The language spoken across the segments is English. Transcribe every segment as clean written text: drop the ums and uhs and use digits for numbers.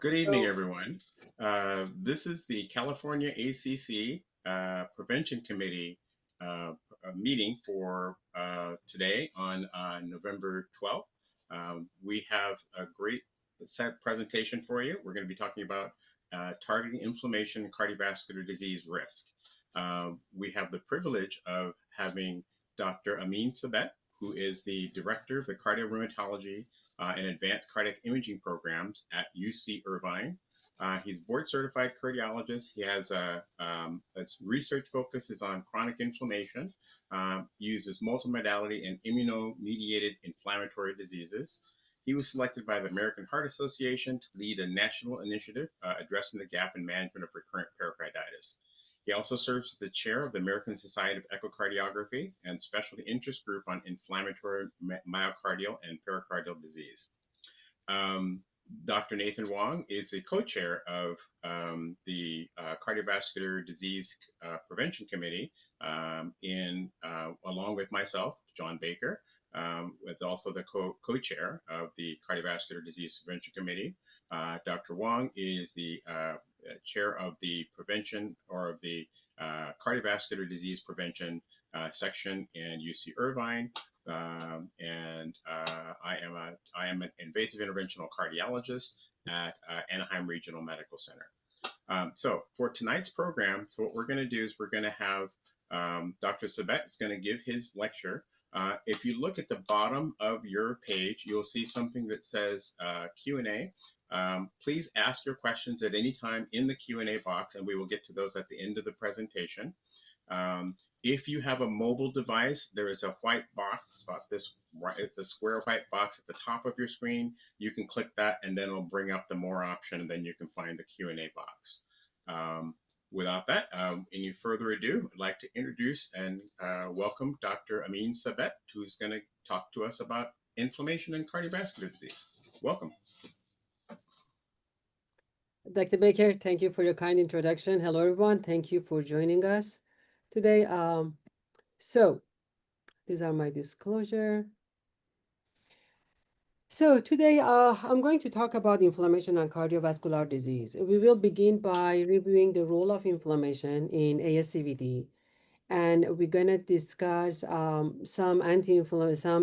Good evening, So, everyone. This is the California ACC Prevention Committee meeting for today on November 12th. We have a great set presentation for you. We're going to be talking about targeting inflammation and cardiovascular disease risk. We have the privilege of having Dr. Amin Sabet, who is the Director of the Cardiorheumatology and Advanced Cardiac Imaging Programs at UC Irvine. He's board certified cardiologist. He has his research focus is on chronic inflammation, uses multimodality and immunomediated inflammatory diseases. He was selected by the American Heart Association to lead a national initiative addressing the gap in management of recurrent pericarditis. He also serves as the chair of the American Society of Echocardiography and Specialty Interest Group on Inflammatory Myocardial and Pericardial Disease. Dr. Nathan Wong is the co-chair of the Cardiovascular Disease Prevention Committee, along with myself, John Baker, with also the co-chair of the Cardiovascular Disease Prevention Committee. Dr. Wong is the chair of the prevention or of the cardiovascular disease prevention section in UC Irvine. I am an invasive interventional cardiologist at Anaheim Regional Medical Center. So for tonight's program, so what we're going to do is we're going to have Dr. Sabet is going to give his lecture. If you look at the bottom of your page, you'll see something that says Q&A. Please ask your questions at any time in the Q&A box, and we will get to those at the end of the presentation. If you have a mobile device, there is a white box. It's about this. It's a square white box at the top of your screen. You can click that, and then it'll bring up the more option, and then you can find the Q&A box. Without that, any further ado, I'd like to introduce and welcome Dr. Amin Sabet, who's going to talk to us about inflammation and cardiovascular disease. Welcome. Dr. Baker, thank you for your kind introduction. Hello, everyone. Thank you for joining us today. So these are my disclosure. So today, I'm going to talk about inflammation and cardiovascular disease. We will begin by reviewing the role of inflammation in ASCVD, and we're going to discuss some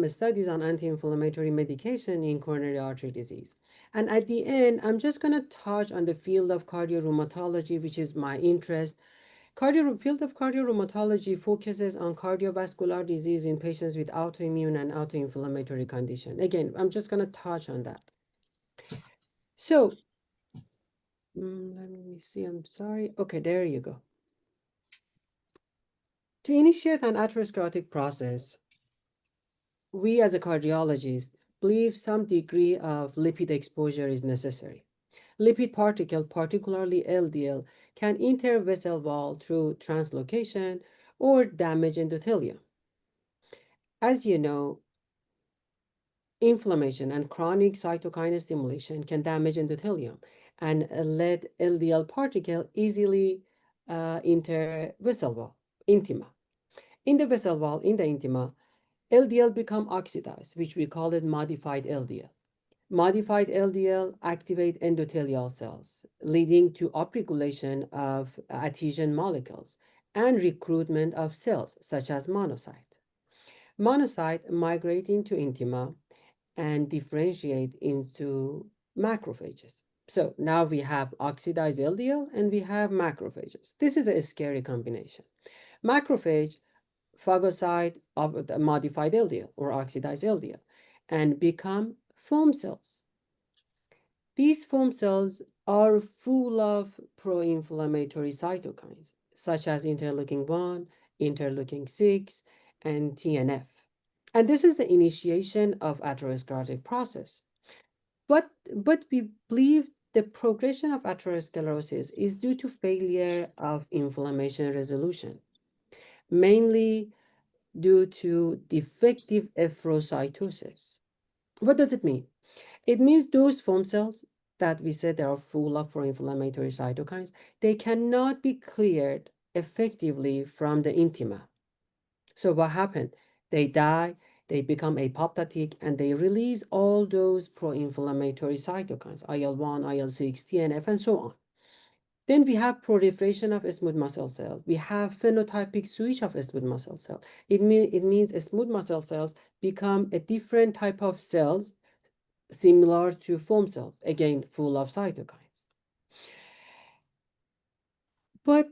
studies on anti-inflammatory medication in coronary artery disease. And at the end, I'm just going to touch on the field of cardiorheumatology, which is my interest. Field of cardiorheumatology focuses on cardiovascular disease in patients with autoimmune and autoinflammatory condition. Again, I'm just going to touch on that. So, let me see, I'm sorry. Okay, there you go. To initiate an atherosclerotic process, we as a cardiologist believe some degree of lipid exposure is necessary. Lipid particle, particularly LDL, can enter vessel wall through translocation or damage endothelium. As you know, inflammation and chronic cytokine stimulation can damage endothelium and let LDL particle easily enter vessel wall, intima. In the vessel wall, in the intima, LDL become oxidized, which we call it modified LDL. Modified LDL activate endothelial cells, leading to upregulation of adhesion molecules and recruitment of cells such as monocyte. Monocyte migrate into intima and differentiate into macrophages. So now we have oxidized LDL and we have macrophages. This is a scary combination. Macrophage phagocyte of the modified LDL or oxidized LDL and become foam cells. These foam cells are full of pro-inflammatory cytokines, such as interleukin-1, interleukin-6, and TNF. And this is the initiation of atherosclerotic process. But we believe the progression of atherosclerosis is due to failure of inflammation resolution, mainly due to defective erythrocytosis. What does it mean? It means those foam cells that we said they are full of pro-inflammatory cytokines, they cannot be cleared effectively from the intima. So what happened? They die They become apoptotic and they release all those pro-inflammatory cytokines, IL-1, IL-6, TNF, and so on. Then we have proliferation of smooth muscle cells. We have phenotypic switch of smooth muscle cells. It means smooth muscle cells become a different type of cells similar to foam cells, again, full of cytokines. But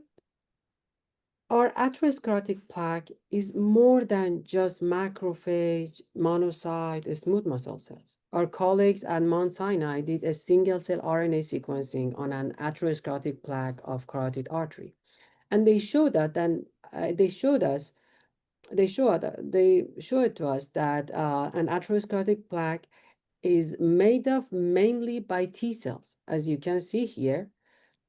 our atherosclerotic plaque is more than just macrophage, monocyte, smooth muscle cells. Our colleagues at Mount Sinai did a single-cell RNA sequencing on an atherosclerotic plaque of carotid artery. And they showed that then they showed to us that an atherosclerotic plaque is made of mainly by T cells. As you can see here,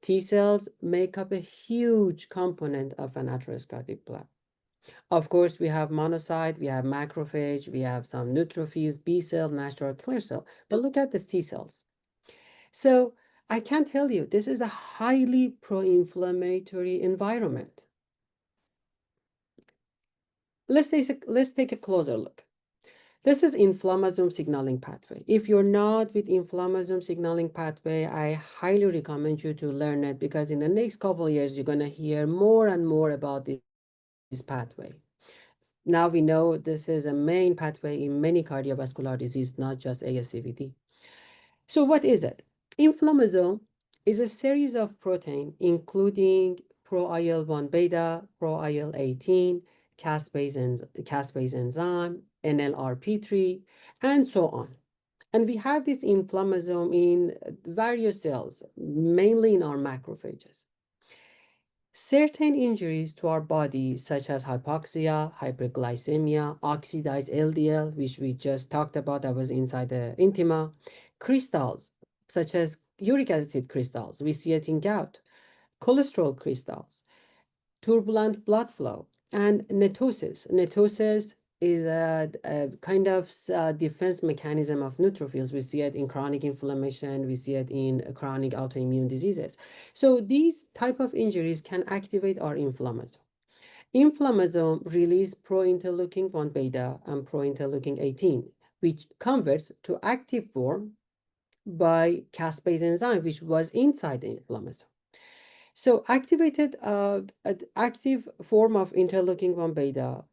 T cells make up a huge component of an atherosclerotic plaque. Of course, we have monocyte, we have macrophage, we have some neutrophils, B cell, natural killer cell. But look at these T cells. So I can tell you, this is a highly pro-inflammatory environment. Let's take a closer look. This is inflammasome signaling pathway. If you're not with inflammasome signaling pathway, I highly recommend you to learn it because in the next couple of years, you're going to hear more and more about this pathway. Now we know this is a main pathway in many cardiovascular disease, not just ASCVD. So what is it? Inflammasome is a series of protein, including pro-IL-1 beta, pro-IL-18, caspase enzyme, NLRP3, and so on. And we have this inflammasome in various cells, mainly in our macrophages. Certain injuries to our body, such as hypoxia, hyperglycemia, oxidized LDL, which we just talked about, that was inside the intima, crystals, such as uric acid crystals, we see it in gout, cholesterol crystals, turbulent blood flow, and netosis. Netosis is a kind of defense mechanism of neutrophils. We see it in chronic inflammation. We see it in chronic autoimmune diseases. So these type of injuries can activate our inflammasome. Inflammasome release pro-interleukin-1 beta and pro-interleukin-18, which converts to active form by caspase enzyme, which was inside the inflammasome. So active form of interleukin-1 beta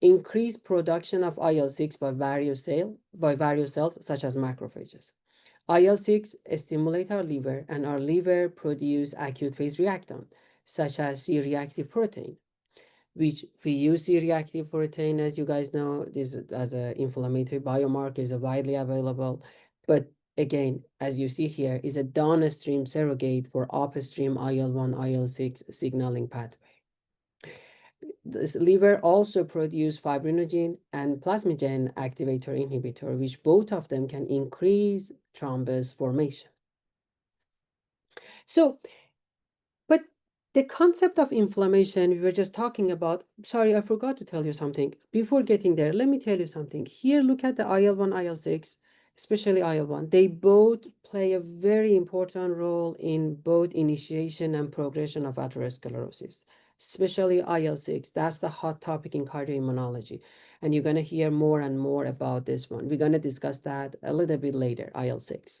increase production of IL-6 by various cells such as macrophages. IL-6 stimulate our liver, and our liver produce acute phase reactant such as C-reactive protein, which we use C-reactive protein, as you guys know, this as an inflammatory biomarker is widely available, but again, as you see here, is a downstream surrogate for upstream IL-1, IL-6 signaling pathway. This liver also produce fibrinogen and plasminogen activator inhibitor, which both of them can increase thrombus formation. So, but the concept of inflammation we were just talking about, sorry, I forgot to tell you something. Before getting there, let me tell you something. Here, look at the IL-1, IL-6, especially IL-1. They both play a very important role in both initiation and progression of atherosclerosis, especially IL-6. That's the hot topic in cardioimmunology. And you're going to hear more and more about this one. We're going to discuss that a little bit later, IL-6.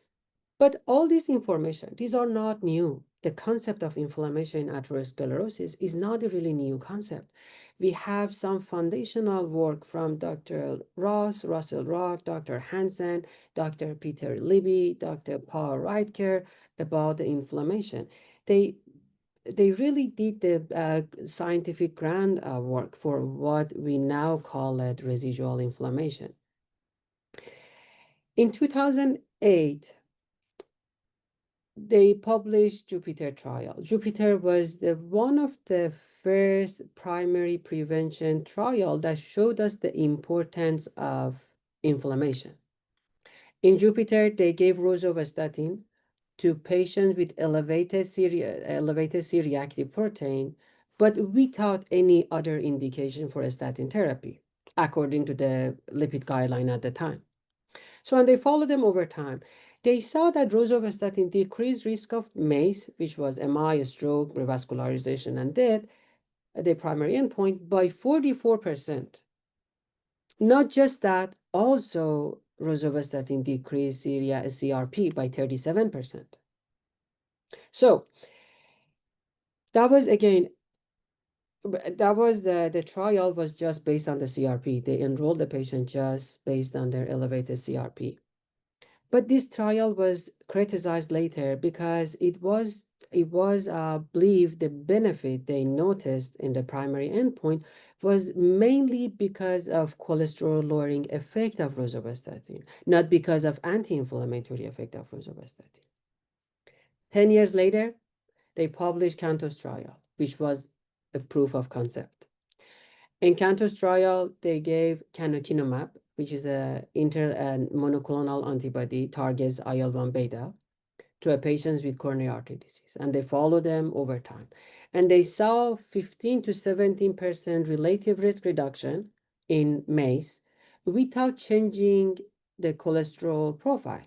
But all this information, these are not new. The concept of inflammation in atherosclerosis is not a really new concept. We have some foundational work from Dr. Russell Roth, Dr. Hansen, Dr. Peter Libby, Dr. Paul Reitker about the inflammation. They really did the scientific groundwork for what we now call it residual inflammation. In 2008, they published Jupiter trial. Jupiter was one of the first primary prevention trial that showed us the importance of inflammation. In Jupiter, they gave rosuvastatin to patients with elevated C-reactive protein, but without any other indication for a statin therapy, according to the lipid guideline at the time. So when they followed them over time, they saw that rosuvastatin decreased risk of MACE, which was MI, stroke, revascularization, and death, the primary endpoint, by 44%. Not just that, also rosuvastatin decreased Syria CRP by 37%. So that was again, that was the trial was just based on the CRP. They enrolled the patient just based on their elevated CRP. But this trial was criticized later because it was believed the benefit they noticed in the primary endpoint was mainly because of cholesterol lowering effect of rosuvastatin, not because of anti-inflammatory effect of rosuvastatin. 10 years later, they published CANTOS trial, which was a proof of concept. In CANTOS trial, they gave canakinumab, which is a monoclonal antibody targets IL-1 beta, to a patients with coronary artery disease, and they followed them over time. And they saw 15 to 17% relative risk reduction in MACE without changing the cholesterol profile.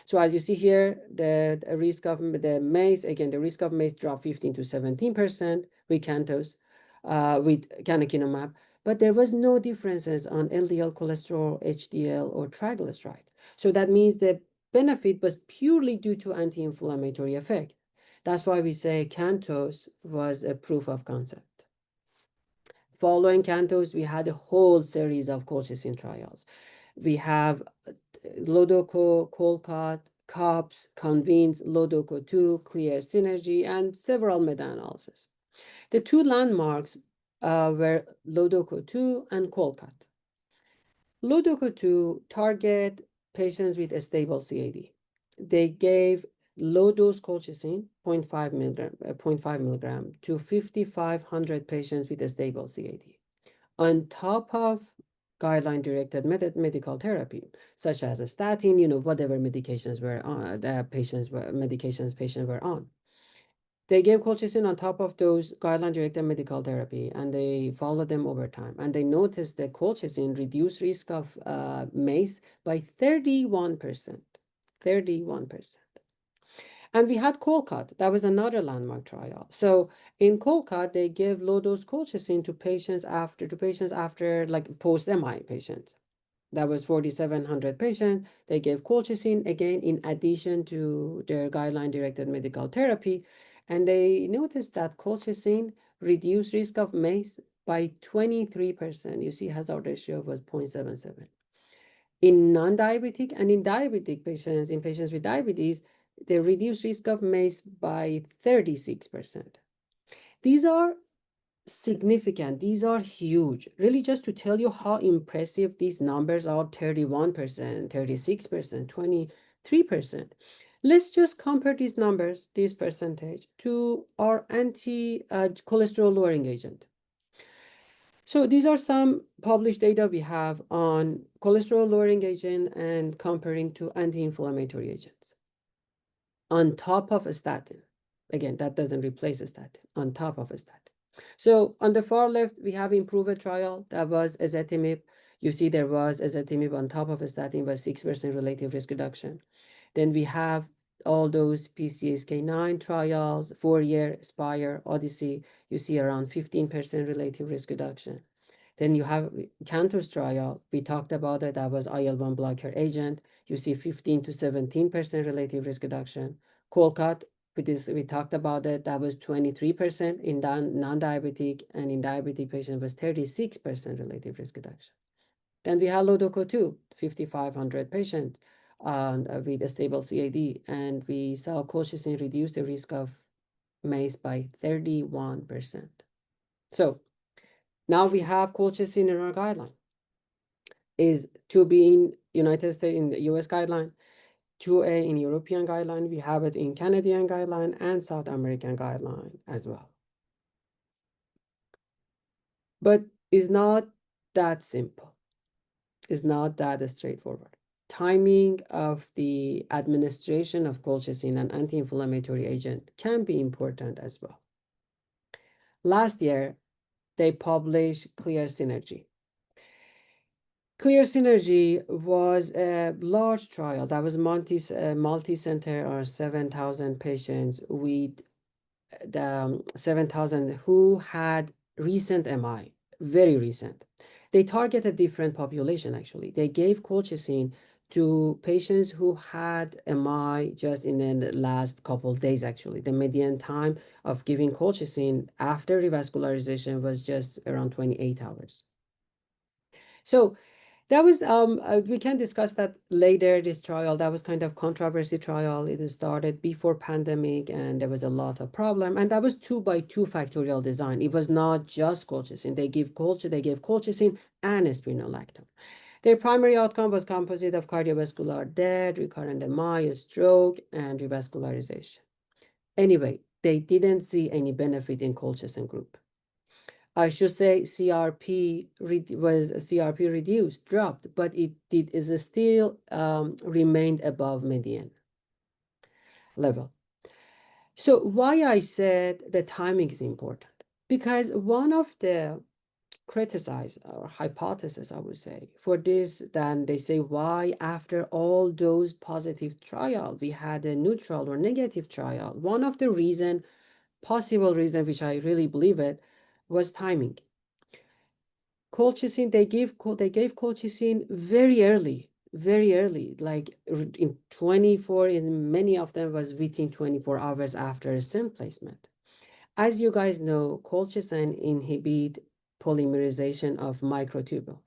So as you see here, the risk of the MACE, again, the risk of MACE dropped 15 to 17% with CANTOS, with canakinumab, but there was no differences on LDL cholesterol, HDL, or triglyceride. So that means the benefit was purely due to anti-inflammatory effect. That's why we say CANTOS was a proof of concept. Following CANTOS, we had a whole series of colchicine trials. We have Lodoco, Colcat, COPS, Convince, Lodoco 2, Clear Synergy, and several meta-analyses. The two landmarks were Lodoco 2 and Colcat. Lodoco 2 target patients with a stable CAD. They gave low-dose colchicine, 0.5 milligram to 5,500 patients with a stable CAD, on top of guideline-directed medical therapy, such as a statin, whatever medications patients were on. They gave colchicine on top of those guideline-directed medical therapy, and they followed them over time. And they noticed that colchicine reduced risk of MACE by 31%. 31%. And we had Colcat. That was another landmark trial. So in Colcat, they gave low-dose colchicine to patients after like post-MI patients. That was 4,700 patients. They gave colchicine again in addition to their guideline-directed medical therapy, and they noticed that colchicine reduced risk of MACE by 23%. You see, hazard ratio was 0.77. In non-diabetic and in diabetic patients, in patients with diabetes, they reduce risk of MACE by 36%. These are significant. These are huge. Really, just to tell you how impressive these numbers are, 31%, 36%, 23%. Let's just compare these numbers, this percentage, to our anti-cholesterol lowering agent. So these are some published data we have on cholesterol lowering agent and comparing to anti-inflammatory agents on top of a statin. Again, that doesn't replace a statin, on top of a statin. So on the far left, we have improved trial that was ezetimibe. You see there was ezetimibe on top of a statin was 6% relative risk reduction. Then we have all those PCSK9 trials, 4-year, Spire, Odyssey. You see around 15% relative risk reduction. Then you have CANTOS trial. We talked about it. That was IL-1 blocker agent. You see 15 to 17% relative risk reduction. Colcat, we talked about it. That was 23% in non-diabetic, and in diabetic patients was 36% relative risk reduction. Then we had Lodoco 2, 5,500 patients with a stable CAD, and we saw colchicine reduce the risk of MACE by 31%. So now we have colchicine in our guideline. Is to be in United States, in the US guideline, 2A in European guideline, we have it in Canadian guideline and South American guideline as well. But it's not that simple. It's not that straightforward. Timing of the administration of colchicine and anti-inflammatory agent can be important as well. Last year, they published Clear Synergy. Clear Synergy was a large trial that was multi-center, or 7,000 patients with the 7,000 who had recent MI, very recent. They target a different population actually. They gave colchicine to patients who had MI just in the last couple days actually. The median time of giving colchicine after revascularization was just around 28 hours. So that was we can discuss that later. This trial, that was kind of controversy trial. It started before pandemic and there was a lot of problem, and that was 2 by 2 factorial design. It was not just colchicine. They gave colchicine and spironolactone. Their primary outcome was composite of cardiovascular death, recurrent MI, stroke, and revascularization. Anyway, they didn't see any benefit in colchicine group. I should say CRP reduced, dropped, but it did is still remained above median level. So why I said the timing is important? Because one of the criticize or hypothesis, I would say, for this, then they say why after all those positive trial, we had a neutral or negative trial. One of the possible reason, which I really believe it, was timing. Colchicine, they gave colchicine very early, like in 24, in many of them was within 24 hours after stent placement. As you guys know, colchicine inhibit polymerization of microtubule.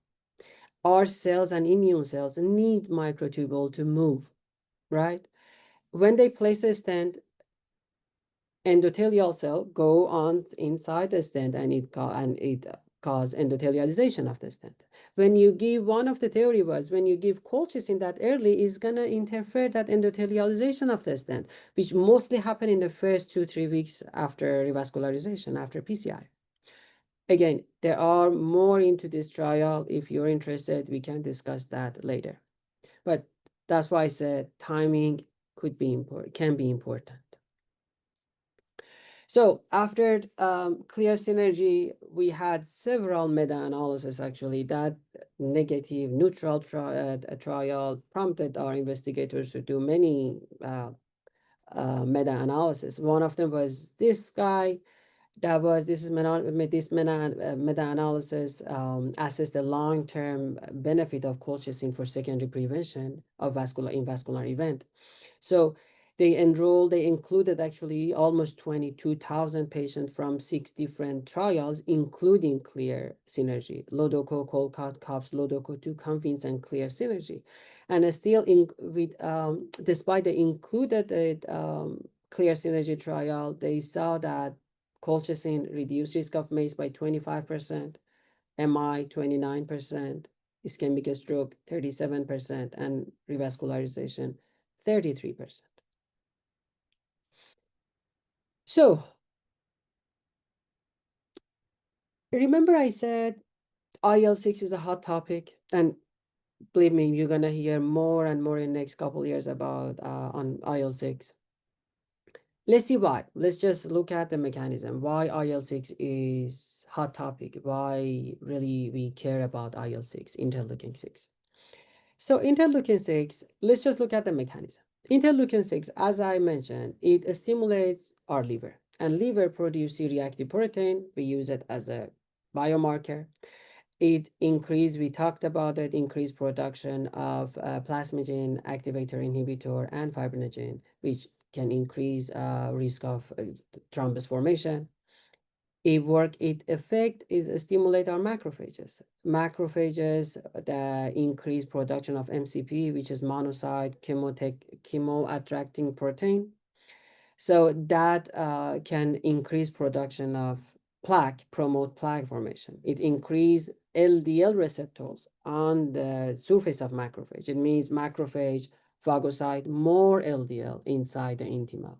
Our cells and immune cells need microtubule to move, right? When they place a stent, endothelial cell go on inside the stent and it cause endothelialization of the stent. When you give one of the theory was when you give colchicine that early is gonna interfere that endothelialization of the stent, which mostly happen in the first 2-3 weeks after revascularization, after PCI. Again, there are more into this trial. If you're interested, we can discuss that later. But that's why I said timing could be important, can be important. So after clear synergy, we had several meta-analysis actually. That negative neutral trial prompted our investigators to do many meta-analysis. One of them was this guy. This is meta-analysis assessed the long-term benefit of colchicine for secondary prevention of vascular event. So they included actually almost 22,000 patients from 6 different trials, including Clear Synergy, Lodoco, Colcott, COPS, Lodoco 2, Convince, and Clear Synergy. And still, despite the included Clear Synergy trial, they saw that colchicine reduced risk of MACE by 25%, MI 29%, ischemic stroke 37%, and revascularization 33%. So remember I said IL-6 is a hot topic, and believe me, you're gonna hear more and more in the next couple years about on IL-6. Let's see why. Let's just look at the mechanism. Why IL-6 is hot topic. Why really we care about IL-6, interleukin-6. So interleukin-6, let's just look at the mechanism. Interleukin-6, as I mentioned, it stimulates our liver, and liver produce C-reactive protein. We use it as a biomarker. We talked about it, increased production of plasminogen activator inhibitor and fibrinogen, which can increase risk of thrombus formation. Its effect is stimulate our macrophages. Macrophages that increase production of MCP, which is monocyte chemo-attracting protein. So that can increase production of plaque, promote plaque formation. It increase LDL receptors on the surface of macrophage. It means macrophage phagocyte more LDL inside the intima.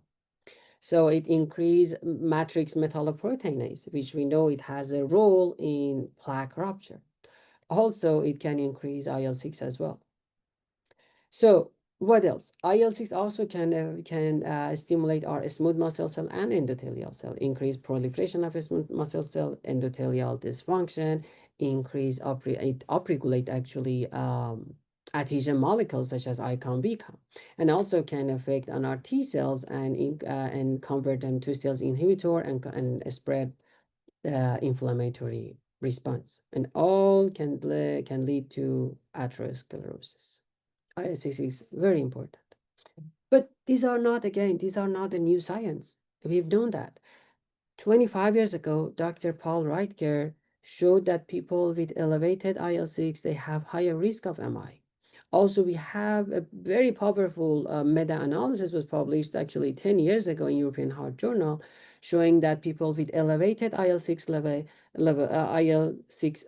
So it increase matrix metalloproteinase, which we know it has a role in plaque rupture. Also, it can increase IL-6 as well. So what else? IL-6 also can stimulate our smooth muscle cell and endothelial cell, increase proliferation of smooth muscle cell, endothelial dysfunction, it upregulate actually adhesion molecules such as ICOM, BCOM, and also can affect on our T cells and convert them to cells inhibitor and spread inflammatory response, and all can lead to atherosclerosis. ISX is very important. But these are not a new science. We've known that. 25 years ago, Dr. Paul Reitger showed that people with elevated IL-6, they have higher risk of MI. Also, we have a very powerful meta-analysis was published actually 10 years ago in European Heart Journal, showing that people with elevated IL-6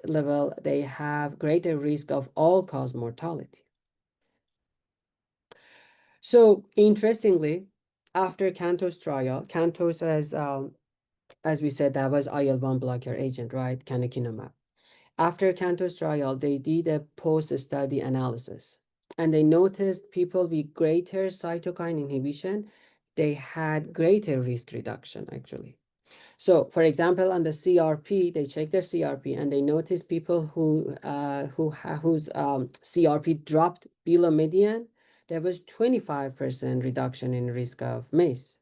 level, they have greater risk of all-cause mortality. So interestingly, after CANTOS trial, CANTOS as we said, that was IL-1 blocker agent, right? Canakinumab. After CANTOS trial, they did a post-study analysis, and they noticed people with greater cytokine inhibition, they had greater risk reduction, actually. So, for example, on the CRP, they checked their CRP, and they noticed people whose CRP dropped below median, there was 25% reduction in risk of MACE.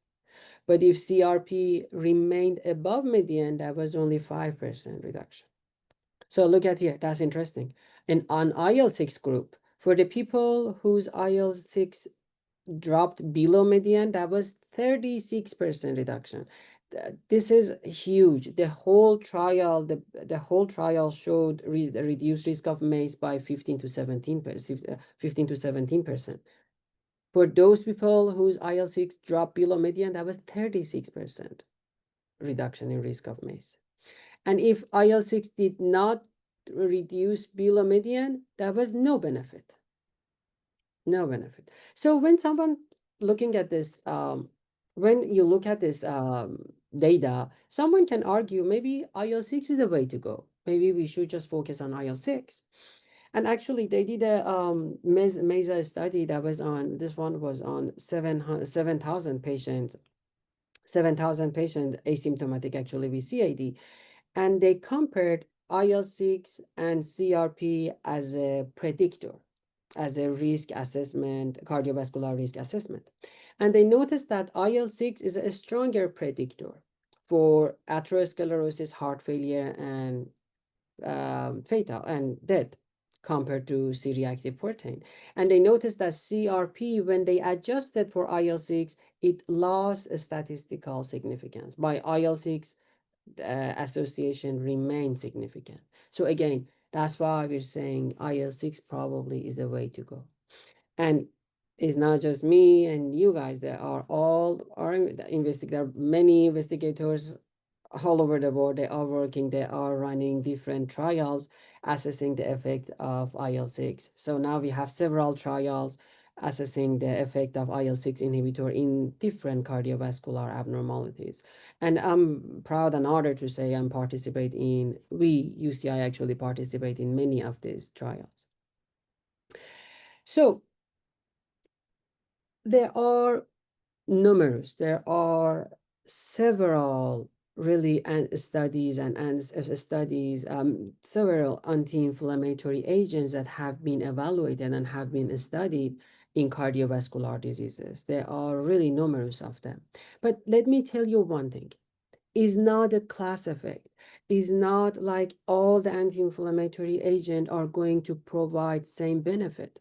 But if CRP remained above median, that was only 5% reduction. So look at here, that's interesting. And on IL-6 group, for the people whose IL-6 dropped below median, that was 36% reduction. This is huge. The whole trial showed the reduced risk of MACE by 15 to 17%, 15 to 17%. For those people whose IL-6 dropped below median, that was 36% reduction in risk of MACE. And if IL-6 did not reduce below median, there was no benefit. No benefit. So when someone looking at this, when you look at this data, someone can argue maybe IL-6 is a way to go. Maybe we should just focus on IL-6. And actually, they did a MESA study that was on, this one was on 7,000 patients, 7,000 patients asymptomatic actually with CAD. And they compared IL-6 and CRP as a predictor, as a risk assessment, cardiovascular risk assessment. And they noticed that IL-6 is a stronger predictor for atherosclerosis, heart failure, and fatal and death compared to C-reactive protein. And they noticed that CRP, when they adjusted for IL-6, it lost statistical significance. By IL-6, association remained significant. So again, that's why we're saying IL-6 probably is the way to go. And it's not just me and you guys, there are many investigators all over the world. They are working, they are running different trials assessing the effect of IL-6. So now we have several trials assessing the effect of IL-6 inhibitor in different cardiovascular abnormalities. And I'm proud and honored to say we, UCI, actually participate in many of these trials. So there are there are several really studies several anti-inflammatory agents that have been evaluated and have been studied in cardiovascular diseases. There are really numerous of them. But let me tell you one thing, is not a class effect, is not like all the anti-inflammatory agents are going to provide same benefit.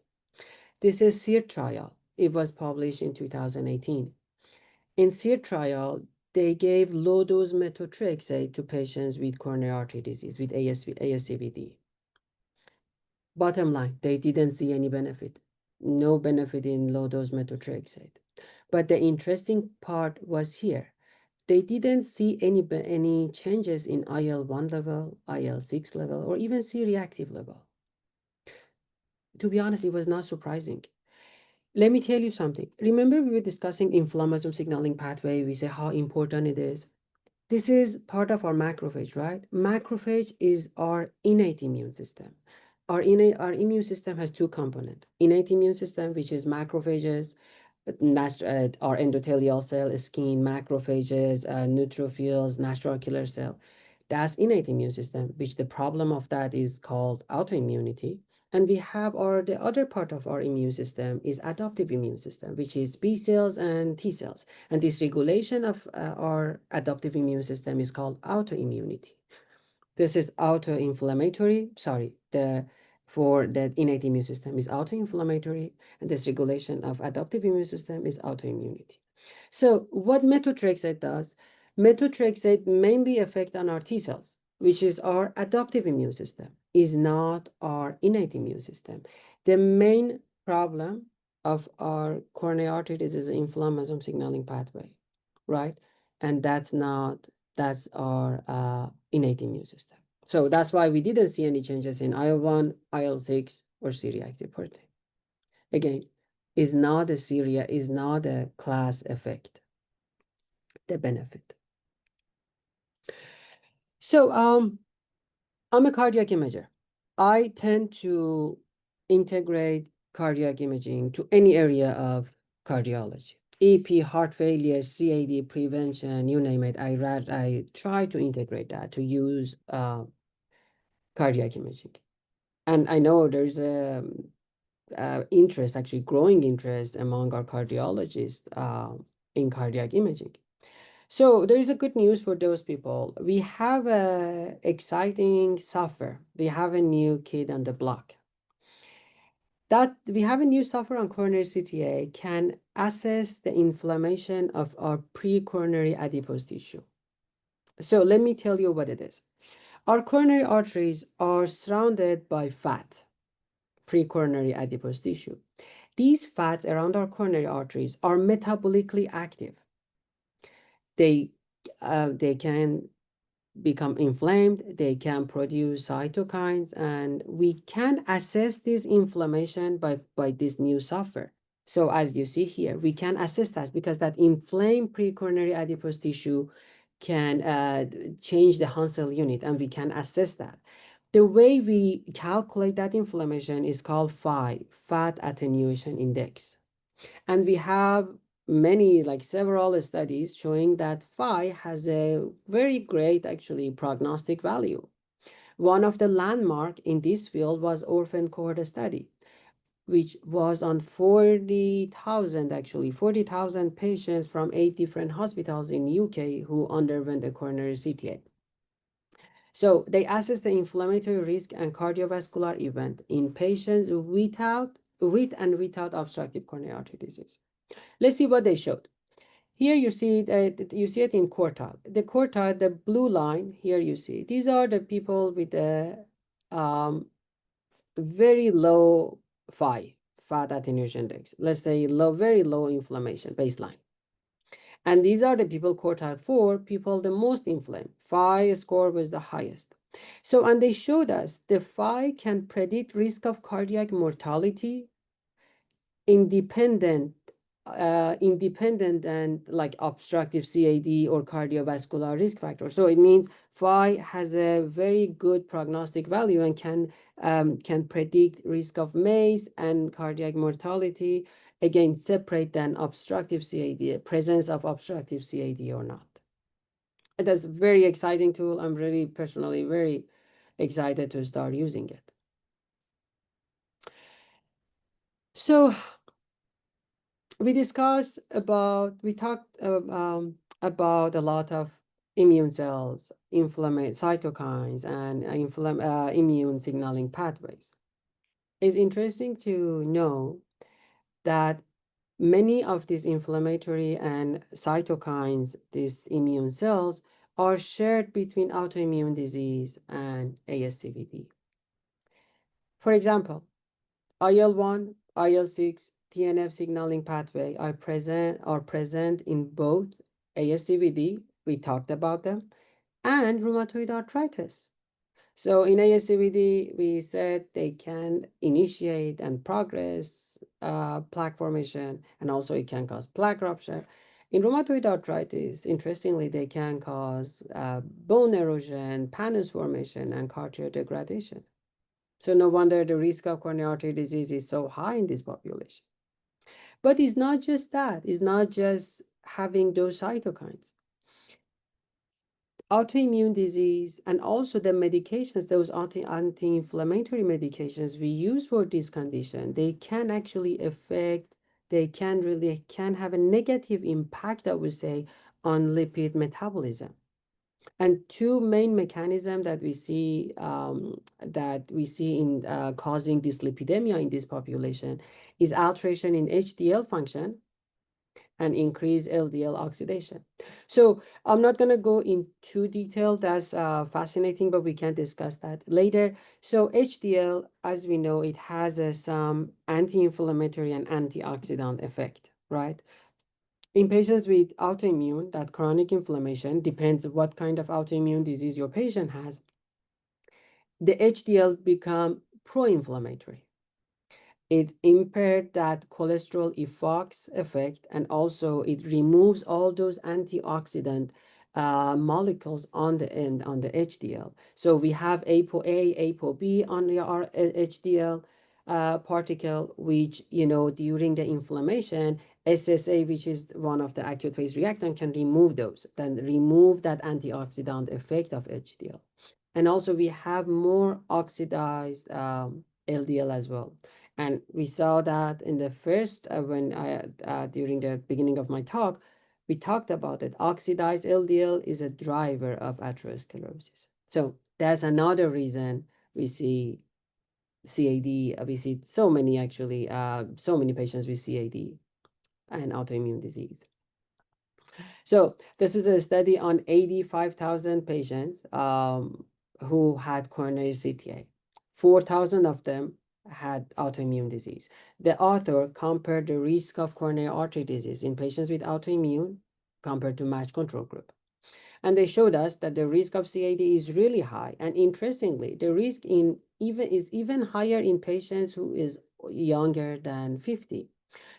This is SEER trial. It was published in 2018. In SEER trial, they gave low-dose methotrexate to patients with coronary artery disease, with ASCVD. Bottom line, they didn't see any benefit. No benefit in low-dose methotrexate. But the interesting part was here. They didn't see any changes in IL-1 level, IL-6 level, or even C-reactive level. To be honest, it was not surprising. Let me tell you something. Remember we were discussing inflammasome signaling pathway. We say how important it is. This is part of our macrophage, right? Macrophage is our innate immune system. Our immune system has two components. Innate immune system, which is macrophages, our endothelial cell, skin, macrophages, neutrophils, natural killer cell. That's innate immune system, which the problem of that is called autoimmunity. And we have the other part of our immune system is adaptive immune system, which is B cells and T cells. And this regulation of our adaptive immune system is called autoimmunity. This is auto-inflammatory. Sorry, the for the innate immune system is auto-inflammatory, and this regulation of adaptive immune system is autoimmunity. So what methotrexate does, methotrexate mainly affect on our T cells, which is our adaptive immune system, is not our innate immune system. The main problem of our coronary artery disease is the inflammasome signaling pathway, right? And that's our innate immune system. So that's why we didn't see any changes in IL-1, IL-6, or C-reactive protein. Again, is not a Syria, is not a class effect, the benefit. So I'm a cardiac imager. I tend to integrate cardiac imaging to any area of cardiology. EP, heart failure, CAD prevention, you name it. I try to integrate that to use cardiac imaging. And I know there's a interest, actually growing interest among our cardiologists in cardiac imaging. So there is a good news for those people. We have a exciting software. We have a new kid on the block. That we have a new software on coronary CTA can assess the inflammation of our pre-coronary adipose tissue. So let me tell you what it is. Our coronary arteries are surrounded by fat, pre-coronary adipose tissue. These fats around our coronary arteries are metabolically active. They can become inflamed, they can produce cytokines, and we can assess this inflammation by this new software. So as you see here, we can assess that because that inflamed pre-coronary adipose tissue can change the Hansel unit, and we can assess that. The way we calculate that inflammation is called Phi, Fat Attenuation Index. And we have many, like several studies showing that Phi has a very great, actually, prognostic value. One of the landmark in this field was orphan cohort study, which was on 40,000, actually 40,000 patients from 8 different hospitals in UK who underwent a coronary CTA. So they assessed the inflammatory risk and cardiovascular event in patients with and without obstructive coronary artery disease. Let's see what they showed. Here you see it in quartile. The quartile, the blue line here you see. These are the people with a very low Phi, fat attenuation index. Let's say very low inflammation baseline. And these are the people quartile 4, people the most inflamed. Phi score was the highest. So, and they showed us the Phi can predict risk of cardiac mortality independent and like obstructive CAD or cardiovascular risk factor. So it means Phi has a very good prognostic value and can predict risk of MACE and cardiac mortality, again separate than obstructive CAD, presence of obstructive CAD or not. That's a very exciting tool. I'm really personally very excited to start using it. So we talked about a lot of immune cells, cytokines, and immune signaling pathways. It's interesting to know that many of these inflammatory and cytokines, these immune cells, are shared between autoimmune disease and ASCVD. For example, IL-1, IL-6, TNF signaling pathway are present in both ASCVD, we talked about them, and rheumatoid arthritis. So in ASCVD, we said they can initiate and progress plaque formation, and also it can cause plaque rupture. In rheumatoid arthritis, interestingly, they can cause bone erosion, pannus formation, and cartilage degradation. So no wonder the risk of coronary artery disease is so high in this population. But it's not just that. It's not just having those cytokines. Autoimmune disease and also the medications, those anti-inflammatory medications we use for this condition, they can actually affect, they can have a negative impact, I would say, on lipid metabolism. And two main mechanisms that we see in causing dyslipidemia in this population is alteration in HDL function and increase LDL oxidation. So I'm not going to go into detail. That's fascinating, but we can discuss that later. So HDL, as we know, it has some anti-inflammatory and antioxidant effect, right? In patients with autoimmune, that chronic inflammation depends what kind of autoimmune disease your patient has, the HDL become pro-inflammatory. It impaired that cholesterol efflux effect, and also it removes all those antioxidant molecules on the end on the HDL. So we have ApoA, ApoB on the HDL particle, which during the inflammation, SSA, which is one of the acute phase reactant, can remove those, then remove that antioxidant effect of HDL. And also we have more oxidized LDL as well. And we saw that in the first, when I, during the beginning of my talk, we talked about it. Oxidized LDL is a driver of atherosclerosis. So that's another reason we see CAD. We see so many, actually, so many patients with CAD and autoimmune disease. So this is a study on 85,000 patients who had coronary CTA. 4,000 of them had autoimmune disease. The author compared the risk of coronary artery disease in patients with autoimmune compared to matched control group. And they showed us that the risk of CAD is really high. And interestingly, the risk is even higher in patients who is younger than 50.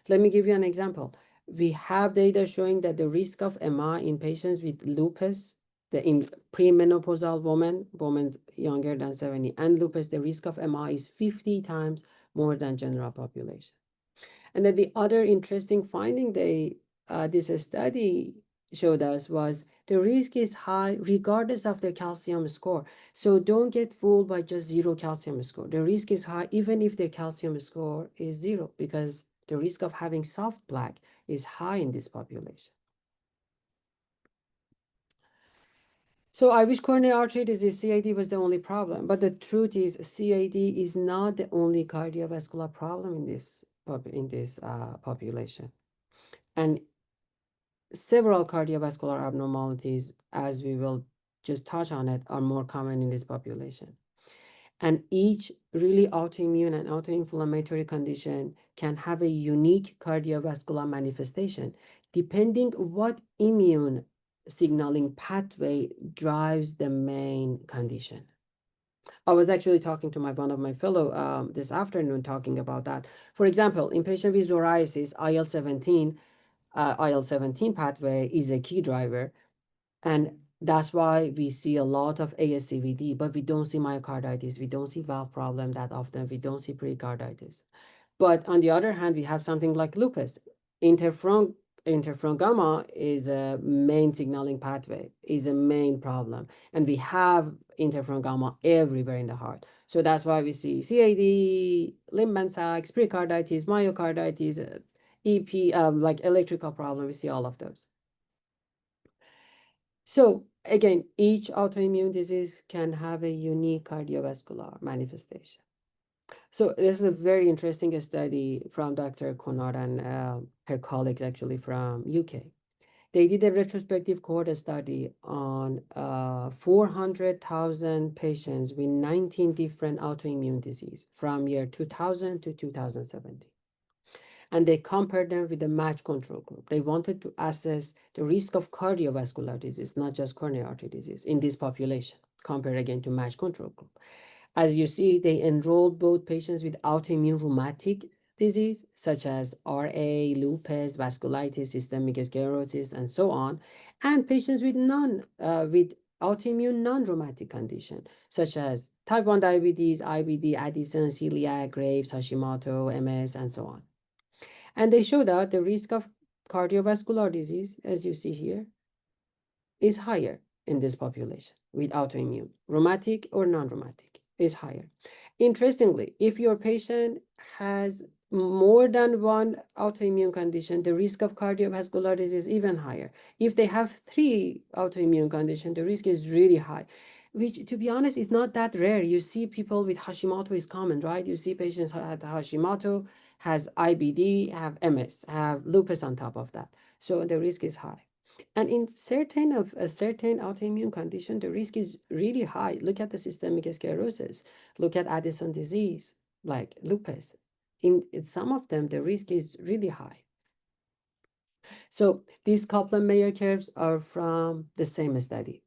Let me give you an example. We have data showing that the risk of MI in patients with lupus, in premenopausal women younger than 70, and lupus, the risk of MI is 50 times more than general population. And then the other interesting finding this study showed us was the risk is high regardless of their calcium score. So don't get fooled by just zero calcium score. The risk is high even if their calcium score is zero, because the risk of having soft plaque is high in this population. So I wish coronary artery disease, CAD, was the only problem, but the truth is CAD is not the only cardiovascular problem in this population. And several cardiovascular abnormalities, as we will just touch on it, are more common in this population. And each really autoimmune and autoinflammatory condition can have a unique cardiovascular manifestation depending what immune signaling pathway drives the main condition. I was actually talking to one of my fellow this afternoon talking about that. For example, in patient with psoriasis, IL-17 pathway is a key driver, and that's why we see a lot of ASCVD, but we don't see myocarditis, we don't see valve problem that often, we don't see pericarditis. But on the other hand, we have something like lupus. Interferon gamma is a main signaling pathway, is a main problem. And we have interferon gamma everywhere in the heart. So that's why we see CAD, limb band sacs, pericarditis, myocarditis, EP, like electrical problem, we see all of those. So again, each autoimmune disease can have a unique cardiovascular manifestation. So this is a very interesting study from Dr. Conard and her colleagues, actually, from UK. They did a retrospective cohort study on 400,000 patients with 19 different autoimmune disease from year 2000 to 2017. And they compared them with the match control group. They wanted to assess the risk of cardiovascular disease, not just coronary artery disease, in this population, compared again to match control group. As you see, they enrolled both patients with autoimmune rheumatic disease, such as RA, lupus, vasculitis, systemic sclerosis, and so on, and patients with autoimmune non-rheumatic condition, such as type 1 diabetes, IBD, Addison, celiac, Graves, Hashimoto, MS, and so on. And they showed that the risk of cardiovascular disease, as you see here, is higher in this population with autoimmune, rheumatic or non-rheumatic, is higher. Interestingly, if your patient has more than one autoimmune condition, the risk of cardiovascular disease is even higher. If they have three autoimmune conditions, the risk is really high, which, to be honest, is not that rare. You see people with Hashimoto is common, right? You see patients who have Hashimoto, has IBD, have MS, have lupus on top of that. So the risk is high. And in certain of a certain autoimmune condition, the risk is really high. Look at the systemic sclerosis. Look at Addison disease, like lupus. In some of them, the risk is really high. So these Kaplan-Meier curves are from the same study.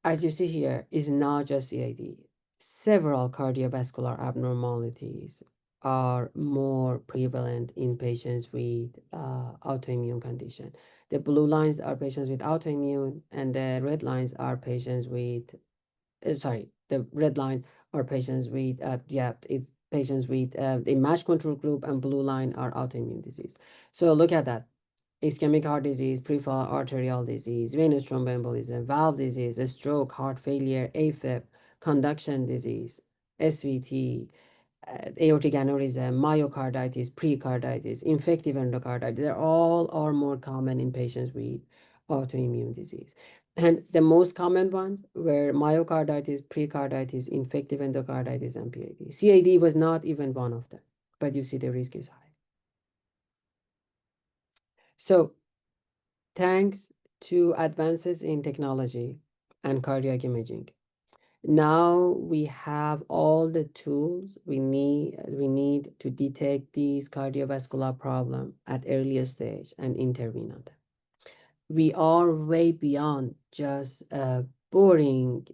As you see here, is not just CAD. Several cardiovascular abnormalities are more prevalent in patients with autoimmune condition. The blue lines are patients with autoimmune, and the red lines are patients with sorry, the red line are patients with, yeah, it's patients with the match control group, and blue line are autoimmune disease. So look at that. Ischemic heart disease, peripheral arterial disease, venous thromboembolism, valve disease, a stroke, heart failure, AFib, conduction disease, SVT, aortic aneurysm, myocarditis, precarditis, infective endocarditis, they all are more common in patients with autoimmune disease. And the most common ones were myocarditis, precarditis, infective endocarditis, and PAD. CAD was not even one of them, but you see the risk is high. So thanks to advances in technology and cardiac imaging, now we have all the tools we need to detect these cardiovascular problem at earlier stage and intervene on them. We are way beyond just a boring,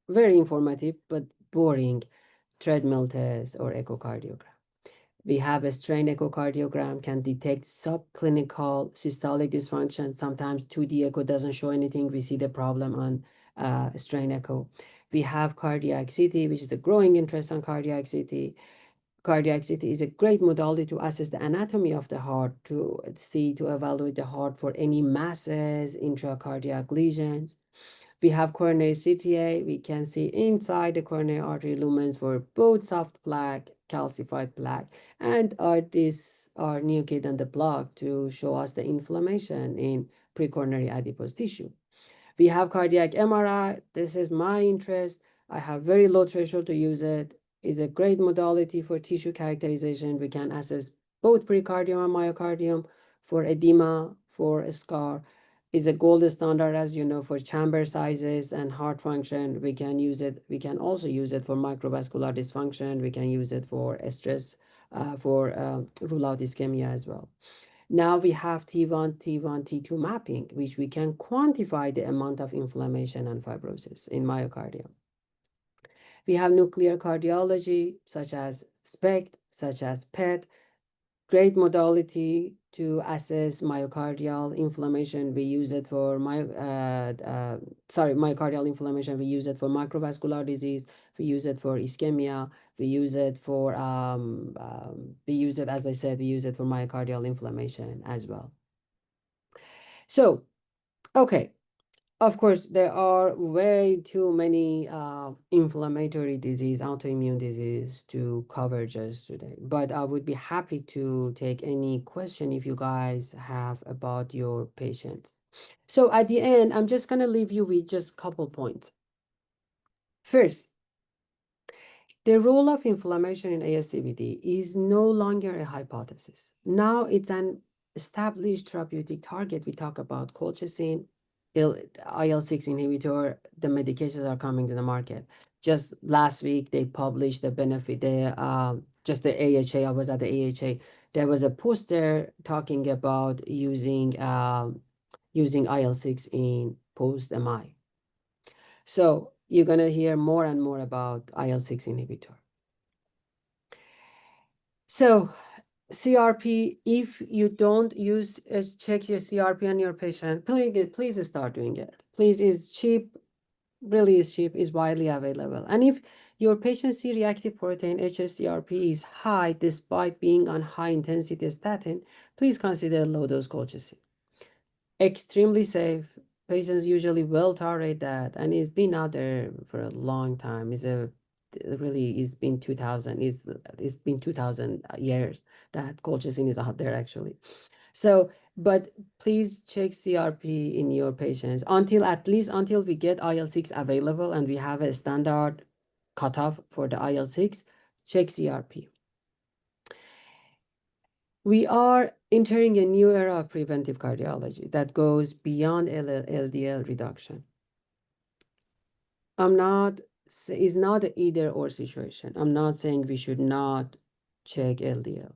very informative but boring treadmill test or echocardiogram. We have a strain echocardiogram can detect subclinical systolic dysfunction. Sometimes 2D echo doesn't show anything. We see the problem on strain echo. We have cardiac CT, which is a growing interest on cardiac CT. Cardiac CT is a great modality to assess the anatomy of the heart, to see, to evaluate the heart for any masses, intracardiac lesions. We have coronary CTA. We can see inside the coronary artery lumens for both soft plaque, calcified plaque, and our new kid on the block to show us the inflammation in precoronary adipose tissue. We have cardiac MRI. This is my interest. I have very low threshold to use it. It's a great modality for tissue characterization. We can assess both pericardium and myocardium for edema, for a scar. Is a gold standard, as you know, for chamber sizes and heart function. We can use it. We can also use it for microvascular dysfunction. We can use it for stress, for rule out ischemia as well. Now we have T1, T1, T2 mapping, which we can quantify the amount of inflammation and fibrosis in myocardium. We have nuclear cardiology, such as SPECT, such as PET, great modality to assess myocardial inflammation. We use it for myocardial inflammation. We use it for microvascular disease. We use it for ischemia. We use it for as I said, we use it for myocardial inflammation as well. So, okay, of course, there are way too many inflammatory disease, autoimmune disease to cover just today. But I would be happy to take any question if you guys have about your patients. So at the end, I'm just going to leave you with just a couple points. First, the role of inflammation in ASCVD is no longer a hypothesis. Now it's an established therapeutic target. We talk about colchicine, IL-6 inhibitor, the medications are coming to the market. Just last week, they published the benefit, just the AHA, I was at the AHA, there was a poster talking about using IL-6 in post-MI. So you're going to hear more and more about IL-6 inhibitor. So CRP, if you don't use check your CRP on your patient, please start doing it. Please, is cheap, really is cheap, is widely available. And if your patient's C-reactive protein hsCRP is high despite being on high intensity statin, please consider low dose colchicine. Extremely safe. Patients usually will tolerate that, and it's been out there for a long time. It's a really it's been 2000, it's been 2000 years that colchicine is out there actually. So, but please check CRP in your patients until at least until we get IL-6 available and we have a standard cutoff for the IL-6, check CRP. We are entering a new era of preventive cardiology that goes beyond LDL reduction. It's not an either or situation. I'm not saying we should not check LDL.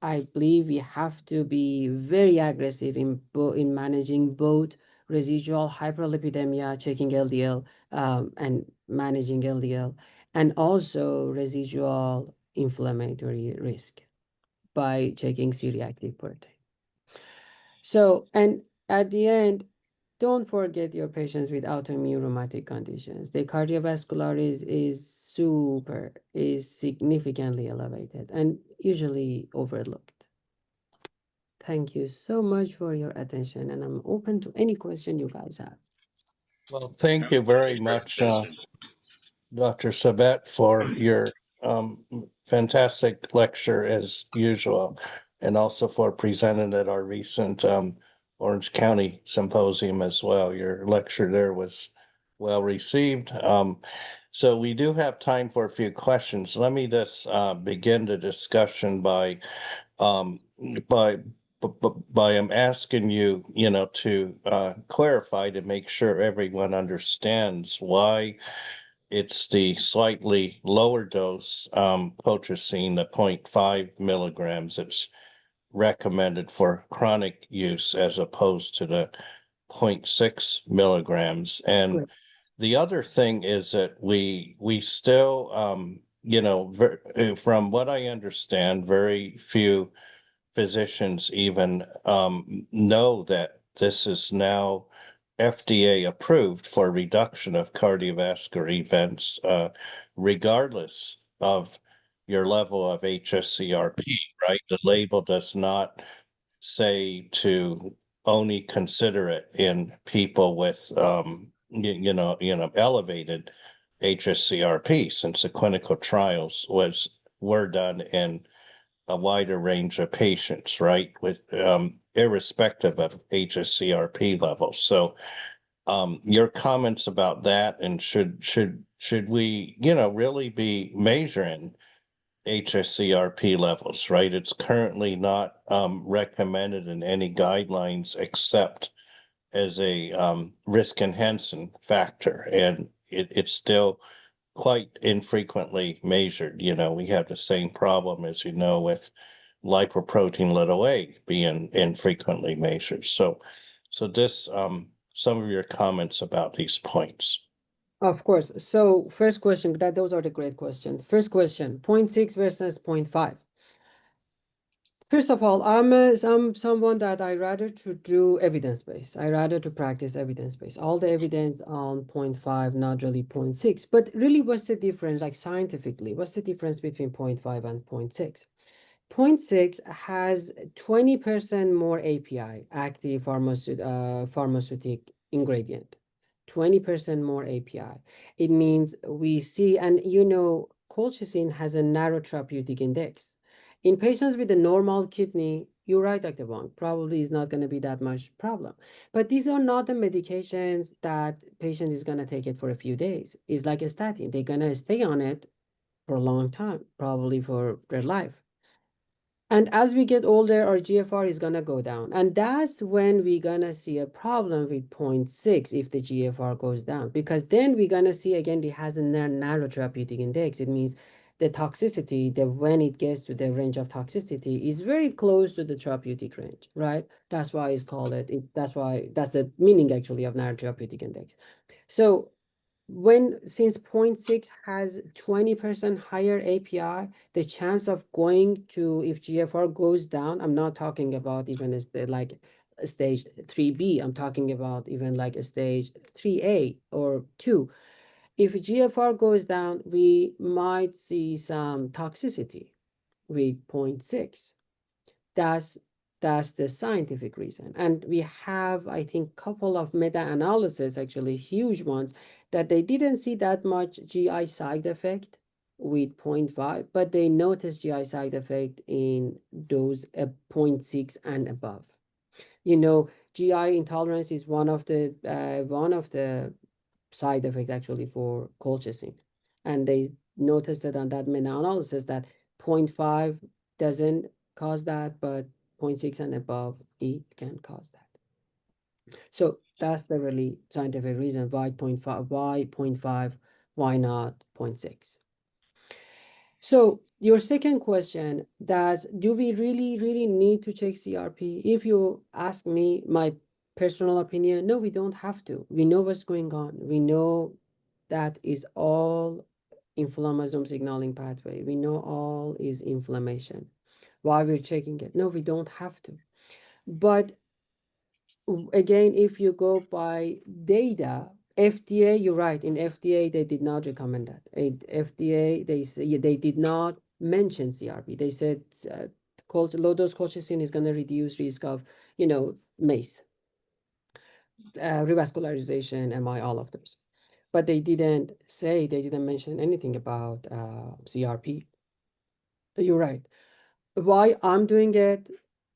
I believe we have to be very aggressive in managing both residual hyperlipidemia, checking LDL, and managing LDL, and also residual inflammatory risk by checking C-reactive protein. So, and at the end, don't forget your patients with autoimmune rheumatic conditions. The cardiovascular is significantly elevated and usually overlooked. Thank you so much for your attention, and I'm open to any question you guys have. Well, thank you Outstanding very much, presentation. Dr. Sabat, for your fantastic lecture as usual, and also for presenting at our recent Orange County Symposium as well. Your lecture there was well received. So we do have time for a few questions. Let me just begin the discussion um, by by asking you, to clarify to make sure everyone understands why it's the slightly lower dose colchicine, the 0.5 milligrams. It's recommended for chronic use as opposed to the zero point 0.6 milligrams. And Great. the other thing is that we still, from what I understand, very few physicians even know that this is now FDA approved for reduction of cardiovascular events, regardless of your level of HSCRP, right? The label does not say to only consider it in people with, elevated HSCRP, since the clinical trials were done in a wider range of patients, right, with irrespective of HSCRP levels. So your comments about that, and should we, really be measuring HSCRP levels, right? It's currently not recommended in any guidelines except as a risk enhancing factor, and it's still quite infrequently measured. We have the same problem, as you know, with lipoprotein little a being infrequently measured. So this, some of your comments about these points. Of course. So first question, those are the great questions. First question, 0.6 versus 0.5. First of all, I'm someone that I rather to do evidence-based. I rather to practice evidence-based. All the evidence on 0.5, not really 0.6. But really, what's the difference, like scientifically, what's the difference between 0.5 and 0.6? 0.6 has 20% more API, active pharmaceutic ingredient. 20% more API. It means we see, and colchicine has a narrow therapeutic index. In patients with a normal kidney, you're right, Dr. Wong, probably is not going to be that much problem. But these are not the medications that patient is going to take it for a few days. It's like a statin. They're going to stay on it for a long time, probably for their life. And as we get older, our GFR is going to go down. And that's when we're going to see a problem with 0.6 if the GFR goes down. Because then we're going to see, again, it has a narrow therapeutic index. It means the toxicity, when it gets to the range of toxicity, is very close to the therapeutic range, right? That's why it's called that's the meaning actually of narrow therapeutic index. So since 0.6 has 20% higher API, the chance of going to, if GFR goes down, I'm not talking about even as like a stage 3B, I'm talking about even like a stage 3A or 2. If GFR goes down, we might see some toxicity with 0.6. That's That's the scientific reason. And we have, I think, couple of meta-analysis, actually huge ones, that they didn't see that much GI side effect with 0.5, but they noticed GI side effect in those 0.6 and above. You know, GI intolerance is one of the side effect actually for colchicine. And they noticed it on that meta-analysis that 0.5 doesn't cause that, but 0.6 and above, it can cause that. So that's the really scientific reason why 0.5, why 0.5, why not 0.6. So your second question, do we really need to check CRP? If you ask me my personal opinion, no, we don't have to. We know what's going on. We know that is all inflammasome signaling pathway. We know all is inflammation. Why we're checking it? No, we don't have to. But again, if you go by data, FDA, you're right. In FDA, they did not recommend that. FDA, they did not mention CRP. They said low dose colchicine is going to reduce risk of, MACE, revascularization, MI, all of those. But they didn't mention anything about CRP. You're right. Why I'm doing it,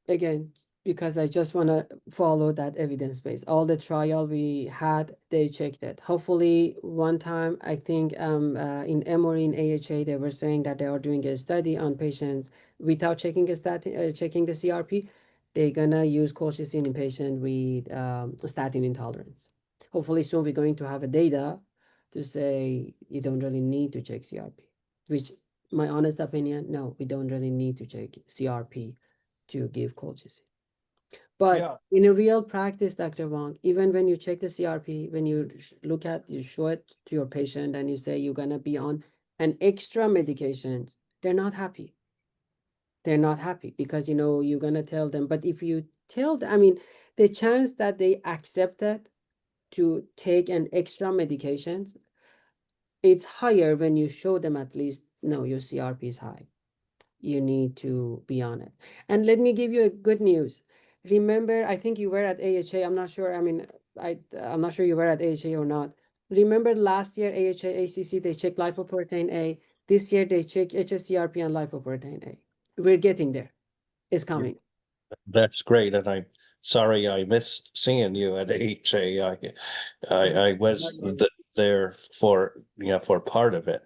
again, because I just want to follow that evidence base. All the trial we had, they checked it. Hopefully one time, I think in Emory, in AHA, they were saying that they are doing a study on patients without checking checking the CRP. They're gonna use colchicine in patient with statin intolerance. Hopefully soon we're going to have a data to say you don't really need to check CRP, which my honest opinion, no, we don't really need to check CRP to give colchicine. But Yeah, in a real practice, Dr. Wong, even when you check the CRP, when you you show it to your patient and you say you're gonna be on an extra medications, they're not happy. They're not happy because you're gonna tell them. But if you tell them, I mean, the chance that they accept it to take an extra medications, it's higher when you show them at least, no, your CRP is high. You need to be on it. And let me give you a good news. Remember, I think you were at AHA. I'm not sure. I mean, I'm not sure you were at AHA or not. Remember last year, AHA, ACC, they checked lipoprotein A. This year, they check HSCRP and lipoprotein A. We're getting there. It's yeah, coming. that's great. And I'm sorry I missed seeing you at HA. I was there for for part of it.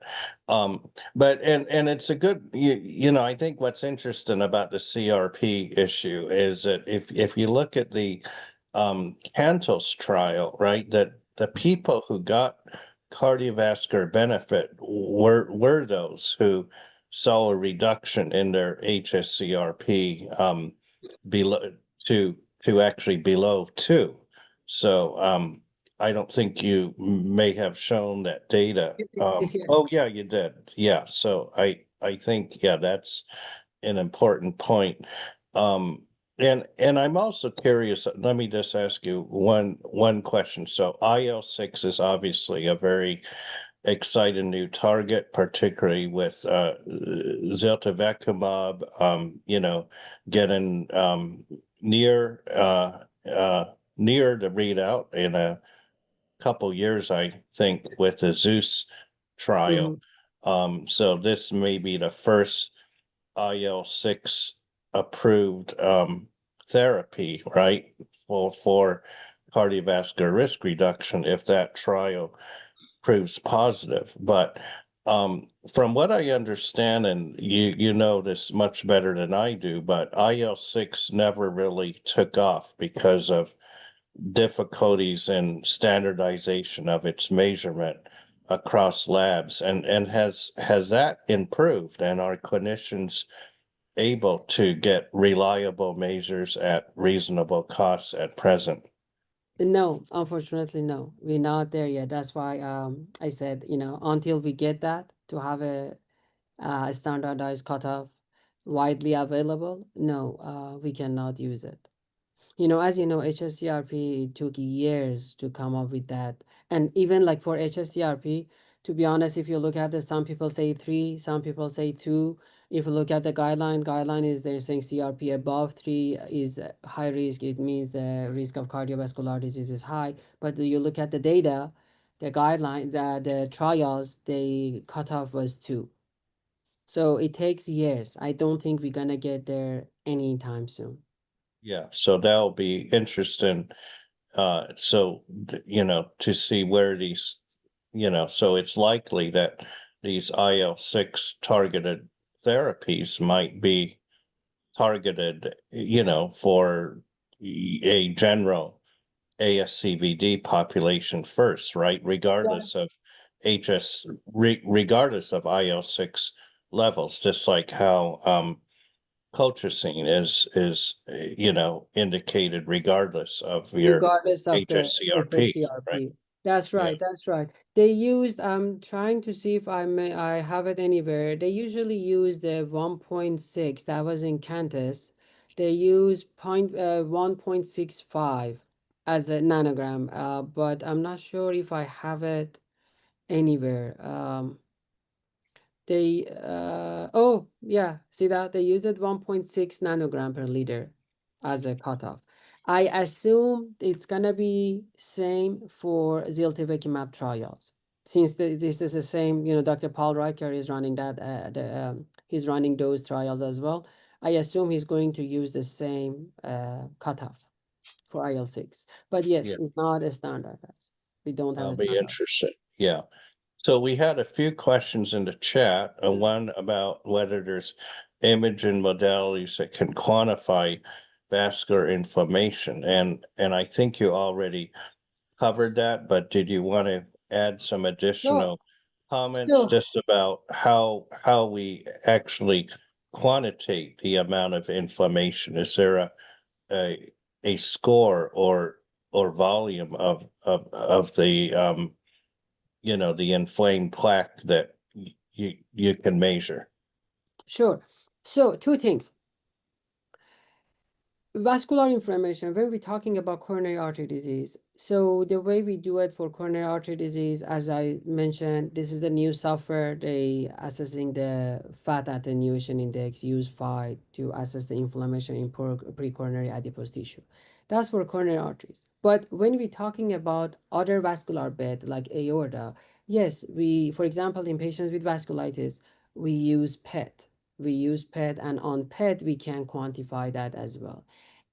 But and it's a good I think what's interesting about the CRP issue is that if you look at the Cantos trial, right, that the people who got cardiovascular benefit were those who saw a reduction in their HSCRP below to actually below 2. So I don't think you may have shown that data. This year. Oh yeah, you did. Yeah. So I think yeah, that's an important point. Um and I'm also curious, let me just ask you one question. So IL-6 is obviously a very exciting new target, particularly with ziltivekimab, getting near near the readout in a couple years, I think, with the Zeus trial. Mhm. So this may be the first IL-6 approved therapy, right, for cardiovascular risk reduction if that trial proves positive. But from what I understand, and you know this much better than I do, but IL-6 never really took off because of difficulties in standardization of its measurement across labs. And has that improved? And are clinicians able to get reliable measures at reasonable costs at present? No, unfortunately, no. We're not there yet. That's why I said, until we get that to have a standardized cutoff widely available, no, we cannot use it. As you know, HSCRP took years to come up with that. And even like for HSCRP, to be honest, if you look at it, some people say 3, some people say 2. If you look at the guideline is they're saying CRP above 3 is high risk. It means the risk of cardiovascular disease is high. But you look at the data, the guideline, the trials, the cutoff was 2. So it takes years. I don't think we're gonna get there anytime soon. Yeah, so that'll be interesting. So, to see where these, so it's likely that these IL-6 targeted therapies might be targeted, for a general ASCVD population first, right? Yeah. Regardless of IL-6 levels, just like how colchicine is indicated regardless of your Regardless of the HSCRP, right? CRP. That's Yeah. right, that's right. They used, I'm trying to see if I have it anywhere. They usually use the 1.6, that was in Cantus. They use 1.65 as a nanogram, but I'm not sure if I have it anywhere. Oh yeah, see that they use it 1.6 nanogram per liter as a cutoff. I assume it's gonna be same for ziltivekimab trials, since this is the same. Dr. Paul Riker is running that. He's running those trials as well. I assume he's going to use the same cutoff for IL-6. But yes, Yeah, it's not a standard. We don't have that'll a be standard. interesting. Yeah. So we had a few questions in the chat, one about whether there's imaging modalities that can quantify vascular inflammation. And I think you already covered that, but did you want to add some Sure, additional comments sure. just about how we actually quantitate the amount of inflammation? Is there a, a score or volume of the the inflamed plaque that you can measure? Sure. So two things. Vascular inflammation, when we're talking about coronary artery disease, so the way we do it for coronary artery disease, as I mentioned, this is the new software. They assessing the fat attenuation index, use 5 to assess the inflammation in precoronary adipose tissue. That's for coronary arteries. But when we're talking about other vascular bed like aorta, yes, for example, in patients with vasculitis, we use PET. We use PET, and on PET, we can quantify that as well.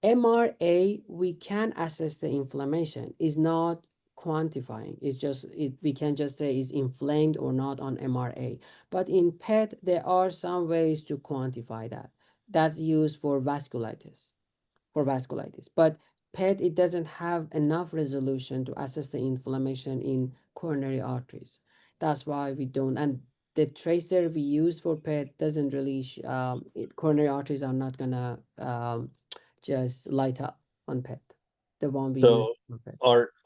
MRA, we can assess the inflammation, is not quantifying. It's just, we can just say is inflamed or not on MRA. But in PET, there are some ways to quantify that. That's used for vasculitis. But PET, it doesn't have enough resolution to assess the inflammation in coronary arteries. That's why we don't. And the tracer we use for PET doesn't really, coronary arteries are not gonna just light up on PET, the one we use So for PET.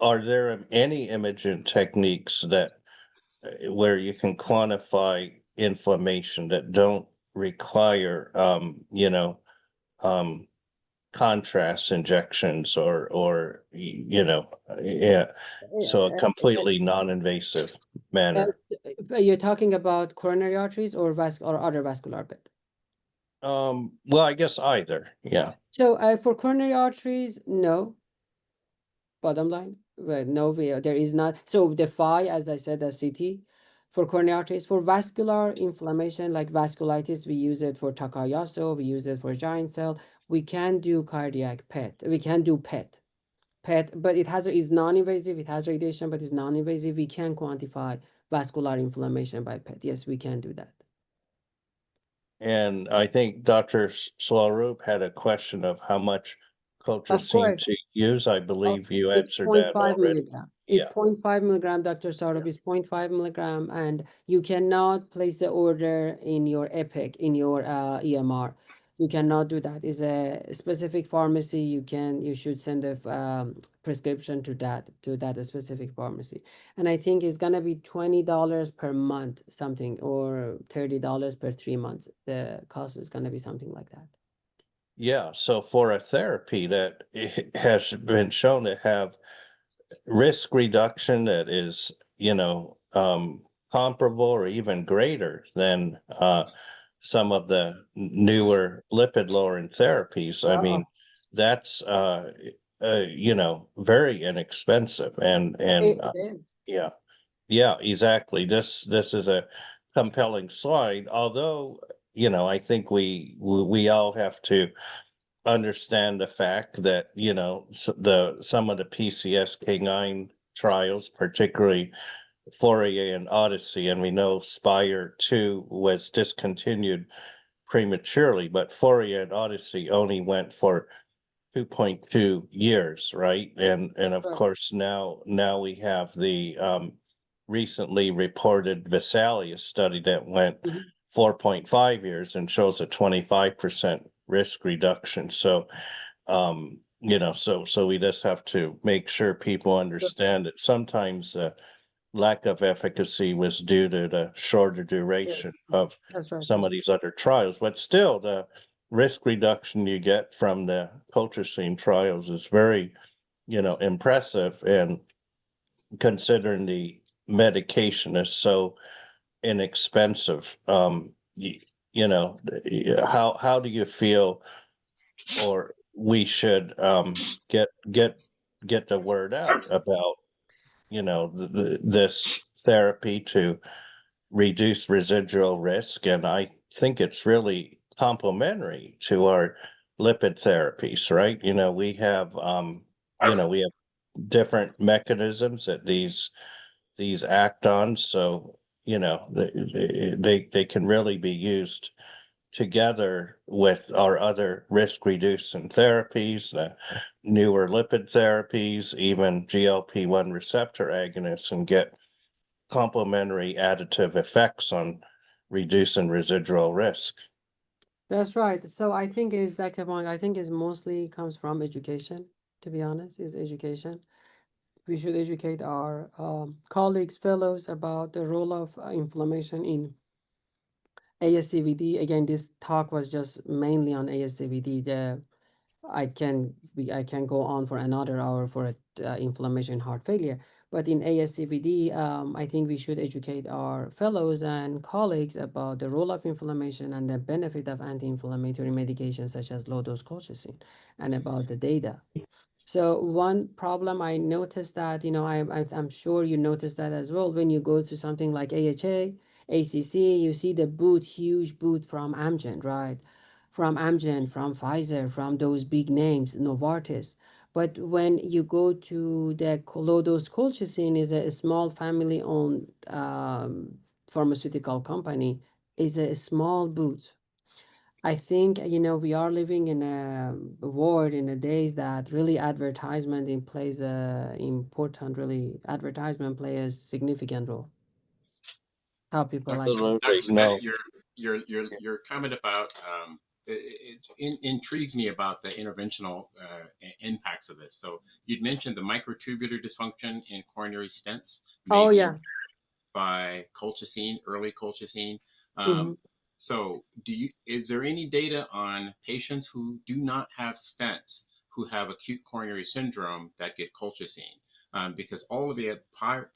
are there any imaging techniques that where you can quantify inflammation that don't require um contrast injections yeah, so a completely non-invasive manner? You're talking about coronary arteries or or other vascular bed? Well, I guess either, yeah. So for coronary arteries, no. Bottom line, well, no, there is not. So the phi, as I said, as CT for coronary arteries. For vascular inflammation like vasculitis, we use it for Takayasu, we use it for giant cell. We can do cardiac PET. We can do PET. PET, but it's non-invasive. It has radiation, but it's non-invasive. We can quantify vascular inflammation by PET. Yes, we can do that. And I think Dr. Swaroop had a question of how much Of colchicine course. to use. I Oh, believe you it's answered point that 0.5 already. milligram. It's Yeah, 0.5 milligram, Dr. yeah. Saurabh, is 0.5 milligram, and you cannot place the order in your Epic, in your EMR. You cannot do that. It's a specific pharmacy. You should send a prescription to that specific pharmacy. And I think it's gonna be $20 per month, something, or $30 per 3 months. The cost is gonna be something like that. Yeah, so for a therapy that has been shown to have risk reduction that is, comparable or even greater than some of the newer lipid lowering therapies. I mean, Oh, that's very inexpensive, and it is. yeah, yeah, exactly. This is a compelling slide, although, I think we all have to understand the fact that, some of the PCSK9 trials, particularly Fourier and Odyssey, and we know Spire 2 was discontinued prematurely, but Fourier and Odyssey only went for 2.2 years, right? And of Right. course now we have the recently reported Vesalius study that went Mhm. 4.5 years and shows a 25% risk reduction. So so we just have to make sure people So- understand that sometimes lack of efficacy was due to the shorter yeah, duration of that's right. some of these other trials, but still the risk reduction you get from the colchicine trials is very, impressive, and considering the medication is so inexpensive, how do you feel, or we should get the word out about, this therapy to reduce residual risk? And I think it's really complementary to our lipid therapies, right? We have different mechanisms that these act on, so they can really be used together with our other risk reducing therapies, newer lipid therapies, even GLP-1 receptor agonists, and get complementary additive effects on reducing residual risk. That's right. So I think is Dr. Wang, I think is mostly comes from education, to be honest, is education. We should educate our colleagues, fellows about the role of inflammation in ASCVD. Again, this talk was just mainly on ASCVD. I can go on for another hour for inflammation heart failure. But in ASCVD, I think we should educate our fellows and colleagues about the role of inflammation and the benefit of anti-inflammatory medications such as low-dose colchicine and about the data. So one problem I noticed that, I'm sure you noticed that as well. When you go to something like AHA, ACC, you see the booth, huge booth from Amgen, right? From Amgen, from Pfizer, from those big names, Novartis. But when you go to the low-dose colchicine is a small family-owned pharmaceutical company, is a small booth. I think, we are living in a world in the days that really advertisement in plays a important, really advertisement plays a significant role. How people like to. Absolutely. Dr. No. Scott, your comment about it intrigues me about the interventional impacts of this. So you'd mentioned the microtubular dysfunction in coronary stents may Oh be yeah. by colchicine, early colchicine. Hmm. Um, so, is there any data on patients who do not have stents who have acute coronary syndrome that get colchicine? Because all of the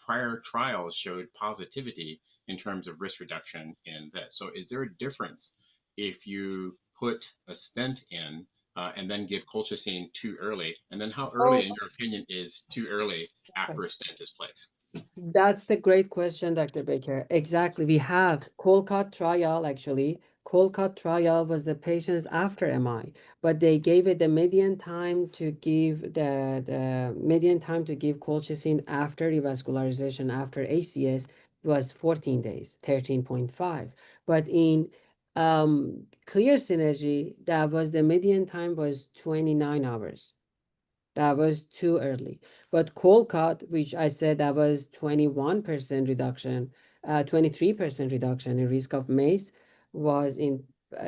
prior trials showed positivity in terms of risk reduction in this. So, is there a difference if you put a stent in and then give colchicine too early? And then, how early, Oh, in your opinion, is too early okay. after a stent is placed? That's the great question, Dr. Baker. Exactly. We have Colcott trial, actually. Colcott trial was the patients after MI, but they gave it the median time to give the median time to give colchicine after revascularization, after ACS was 14 days, 13.5. But in clear synergy, that was the median time was 29 hours. That was too early. But cold cut, which I said that was 21% reduction, 23% reduction in risk of MACE was in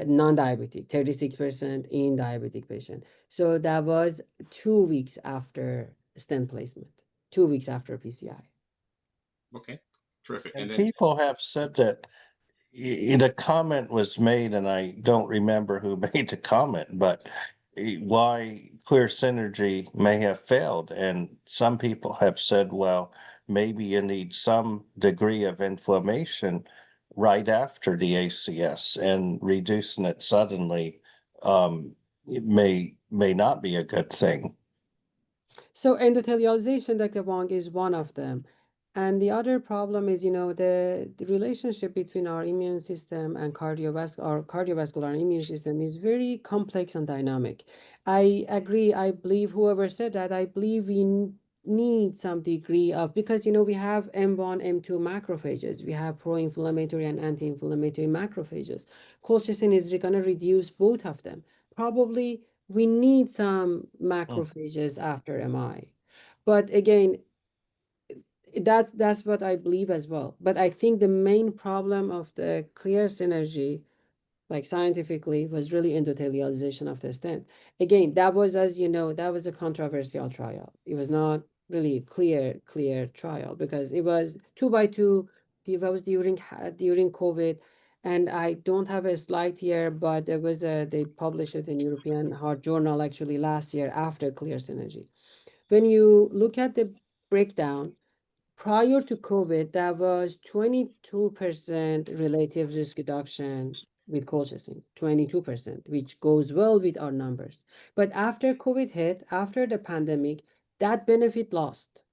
non-diabetic, 36% in diabetic patient. So that was 2 weeks after stent placement, 2 weeks after PCI. Okay, terrific. And And then people have said that the comment was made, and I don't remember who made the comment, but why Clear Synergy may have failed. And some people have said, well, maybe you need some degree of inflammation right after the ACS, and reducing it suddenly it may not be a good thing. So endothelialization, Dr. Wong, is one of them. And the other problem is, the relationship between our immune system and cardiovascular immune system is very complex and dynamic. I agree. I believe whoever said that, I believe we need some degree of, because, we have M1, M2 macrophages. We have pro-inflammatory and anti-inflammatory macrophages. Colchicine is going to reduce both of them. Probably we need some macrophages after MI. But again, that's what I believe as well. But I think the main problem of the clear synergy, like scientifically, was really endothelialization of the stent. Again, that was, as you know, that was a controversial trial. It was not really clear trial because it was 2 by 2. It was during COVID. And I don't have a slide here, but they published it in European Heart Journal actually last year after clear synergy. When you look at the breakdown, prior to COVID, that was 22% relative risk reduction with colchicine, 22%, which goes well with our numbers. But after COVID hit, after the pandemic, that benefit lost.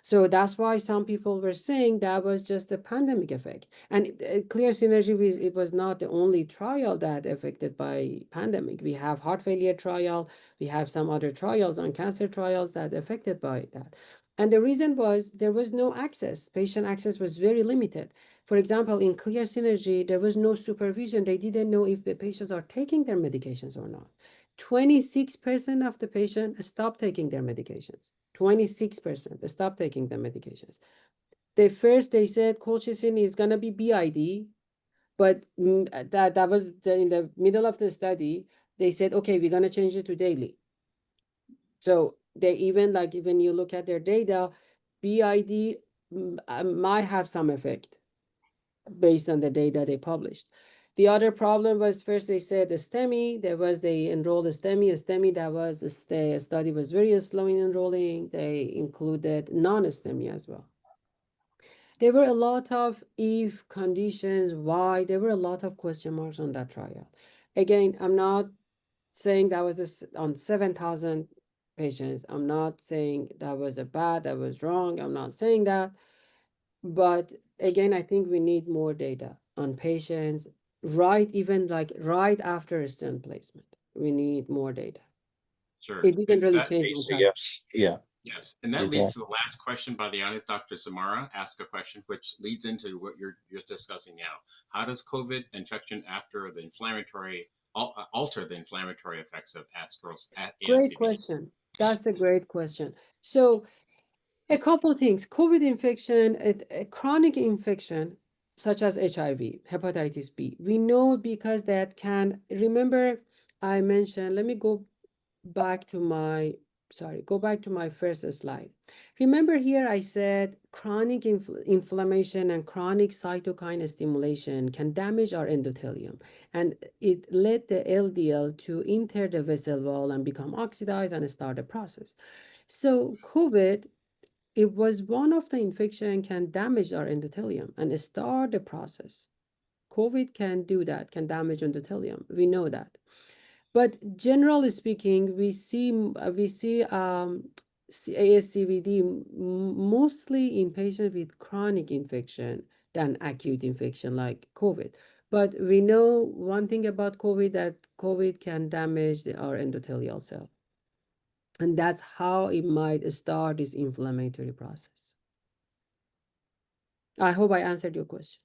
So that's why some people were saying that was just a pandemic effect. And clear synergy it was not the only trial that affected by pandemic. We have heart failure trial, we have some other trials on cancer trials that affected by that. And the reason was there was no access. Patient access was very limited. For example, in clear synergy, there was no supervision. They didn't know if the patients are taking their medications or not. 26% of the patients stopped taking their medications. 26% stop taking the medications. They said colchicine is gonna be BID, but that was in the middle of the study. They said, okay, we're gonna change it to daily. So they even like when you look at their data, BID might have some effect based on the data they published. The other problem was first they said the STEMI, they enrolled a STEMI that was the study was very slow in enrolling. They included non-STEMI as well. There were a lot of if conditions, why, there were a lot of question marks on that trial. Again, I'm not saying that was on 7,000 patients. I'm not saying that was that was wrong. I'm not saying that. But again, I think we need more data on patients, even like right after a stent placement. We need more data. Sure. It didn't And really that, change my practice. ACS, yeah. yes, and that leads to the last question by the audience. Dr. Samara asked a question which leads into what you're discussing now. How does COVID infection after the inflammatory alter the inflammatory effects of Great ASCVD? question. That's a great question. So a couple things. COVID infection, a chronic infection such as HIV, hepatitis B. We know because that can, remember I mentioned, let me go back to my first slide. Remember here I said chronic inflammation and chronic cytokine stimulation can damage our endothelium, and it led the LDL to enter the vessel wall and become oxidized and start the process. So COVID, it was one of the infection can damage our endothelium and start the process. COVID can do that, can damage endothelium. We know that. But generally speaking, we see ASCVD mostly in patients with chronic infection than acute infection like COVID. But we know one thing about COVID, that COVID can damage our endothelial cell. And that's how it might start this inflammatory process. I hope I answered your question.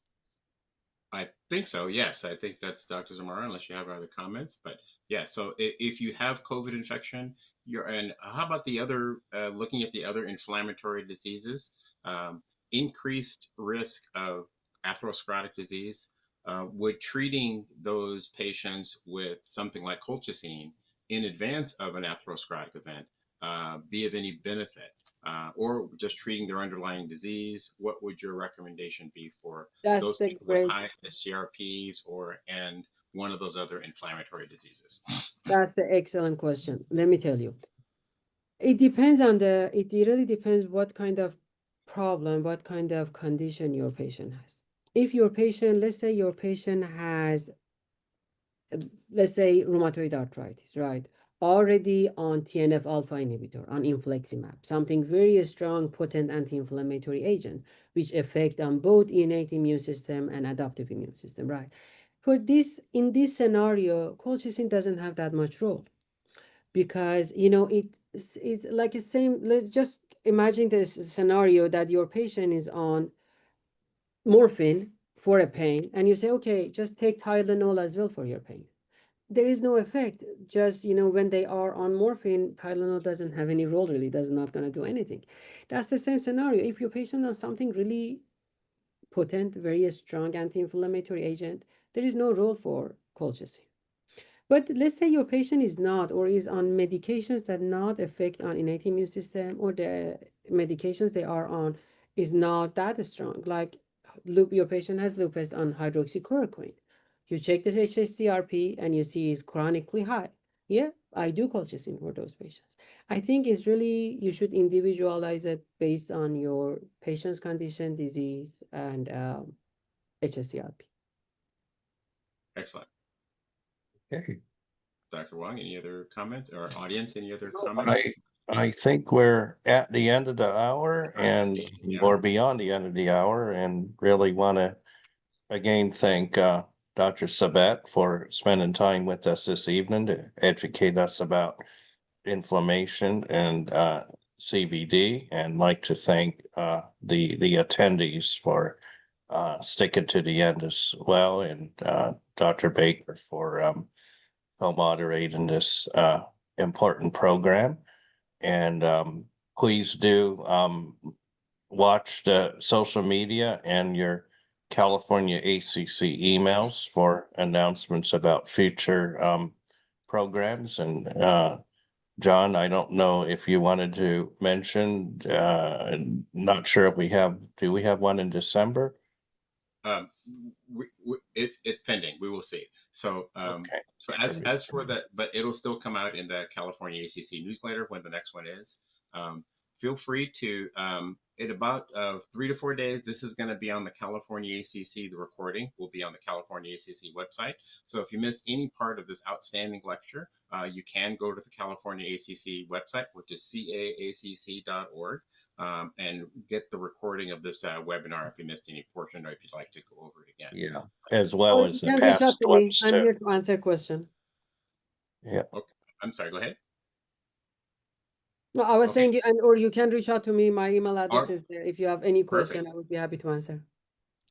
I think so. Yes, I think that's Dr. Zamora, unless you have other comments. But yeah, so if you have COVID infection, and how about the other, looking at the other inflammatory diseases, increased risk of atherosclerotic disease, would treating those patients with something like colchicine in advance of an atherosclerotic event be of any benefit? Or just treating their underlying disease, what would your recommendation be for That's those the people with great high CRPs and one of those other inflammatory diseases? that's the excellent question. Let me tell you. It really depends what kind of problem, what kind of condition your patient has. if your patient, let's say your patient has, let's say rheumatoid arthritis, right? Already on TNF alpha inhibitor, on infliximab, something very strong, potent anti-inflammatory agent, which affect on both innate immune system and adaptive immune system, right? For this, in this scenario, colchicine doesn't have that much role because it's like the same. Let's just imagine this scenario that your patient is on morphine for a pain, and you say, okay, just take Tylenol as well for your pain. There is no effect. Just, when they are on morphine, Tylenol doesn't have any role really, does not going to do anything. That's the same scenario. If your patient on something really potent, very strong anti-inflammatory agent, there is no role for colchicine. But let's say your patient is not, or is on medications that not affect on innate immune system, or the medications they are on is not that strong. Like your patient has lupus on hydroxychloroquine. You check this hsCRP and you see it's chronically high. Yeah, I do colchicine for those patients. I think it's really, you should individualize it based on your patient's condition, disease, and hsCRP. Excellent. Okay. Dr. Wong, any other comments, or audience, any other I, comments? I think we're at the end of the hour and, Yeah. or beyond the end of the hour, and really want to again thank Dr. Sabat for spending time with us this evening to educate us about inflammation and CVD, and like to thank the attendees for sticking to the end as well, and Dr. Baker for co-moderating this important program. And please do watch the social media and your California ACC emails for announcements about future programs. And John, I don't know if you wanted to mention, not sure if do we have one in December? Um, it's pending. We will see. So, Okay. so as for that, but it'll still come out in the California ACC newsletter when the next one is. Um, Feel free to, in about 3 to 4 days, this is going to be on the California ACC. The recording will be on the California ACC website. So if you missed any part of this outstanding lecture, you can go to the California ACC website, which is caacc.org. And get the recording of this webinar if you missed any portion, or if you'd like to go over it again. Yeah, as well Or as you the can reach out past to me. ones I'm too. here to answer question. Yeah. Okay. I'm sorry, go ahead. No, I was Okay. saying, or you can reach out to me. My email address Or, is there. If you have any question, perfect. I would be happy to answer.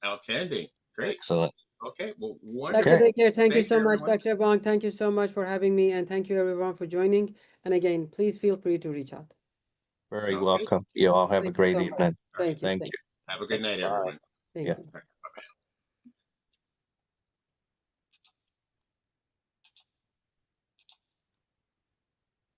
Outstanding. Great. Excellent. Okay. Well, Dr. wonderful. Baker, thank you Thank so you, much. everyone. Dr. Bong, thank you so much for having me. And thank you everyone for joining. And again, please feel free to reach out. Very Sounds good. welcome. You all have a Thank you great so much. evening. All right. Thank you. Thank Thank you. Have a good night, Bye. everyone. Thank Yeah. you. All right.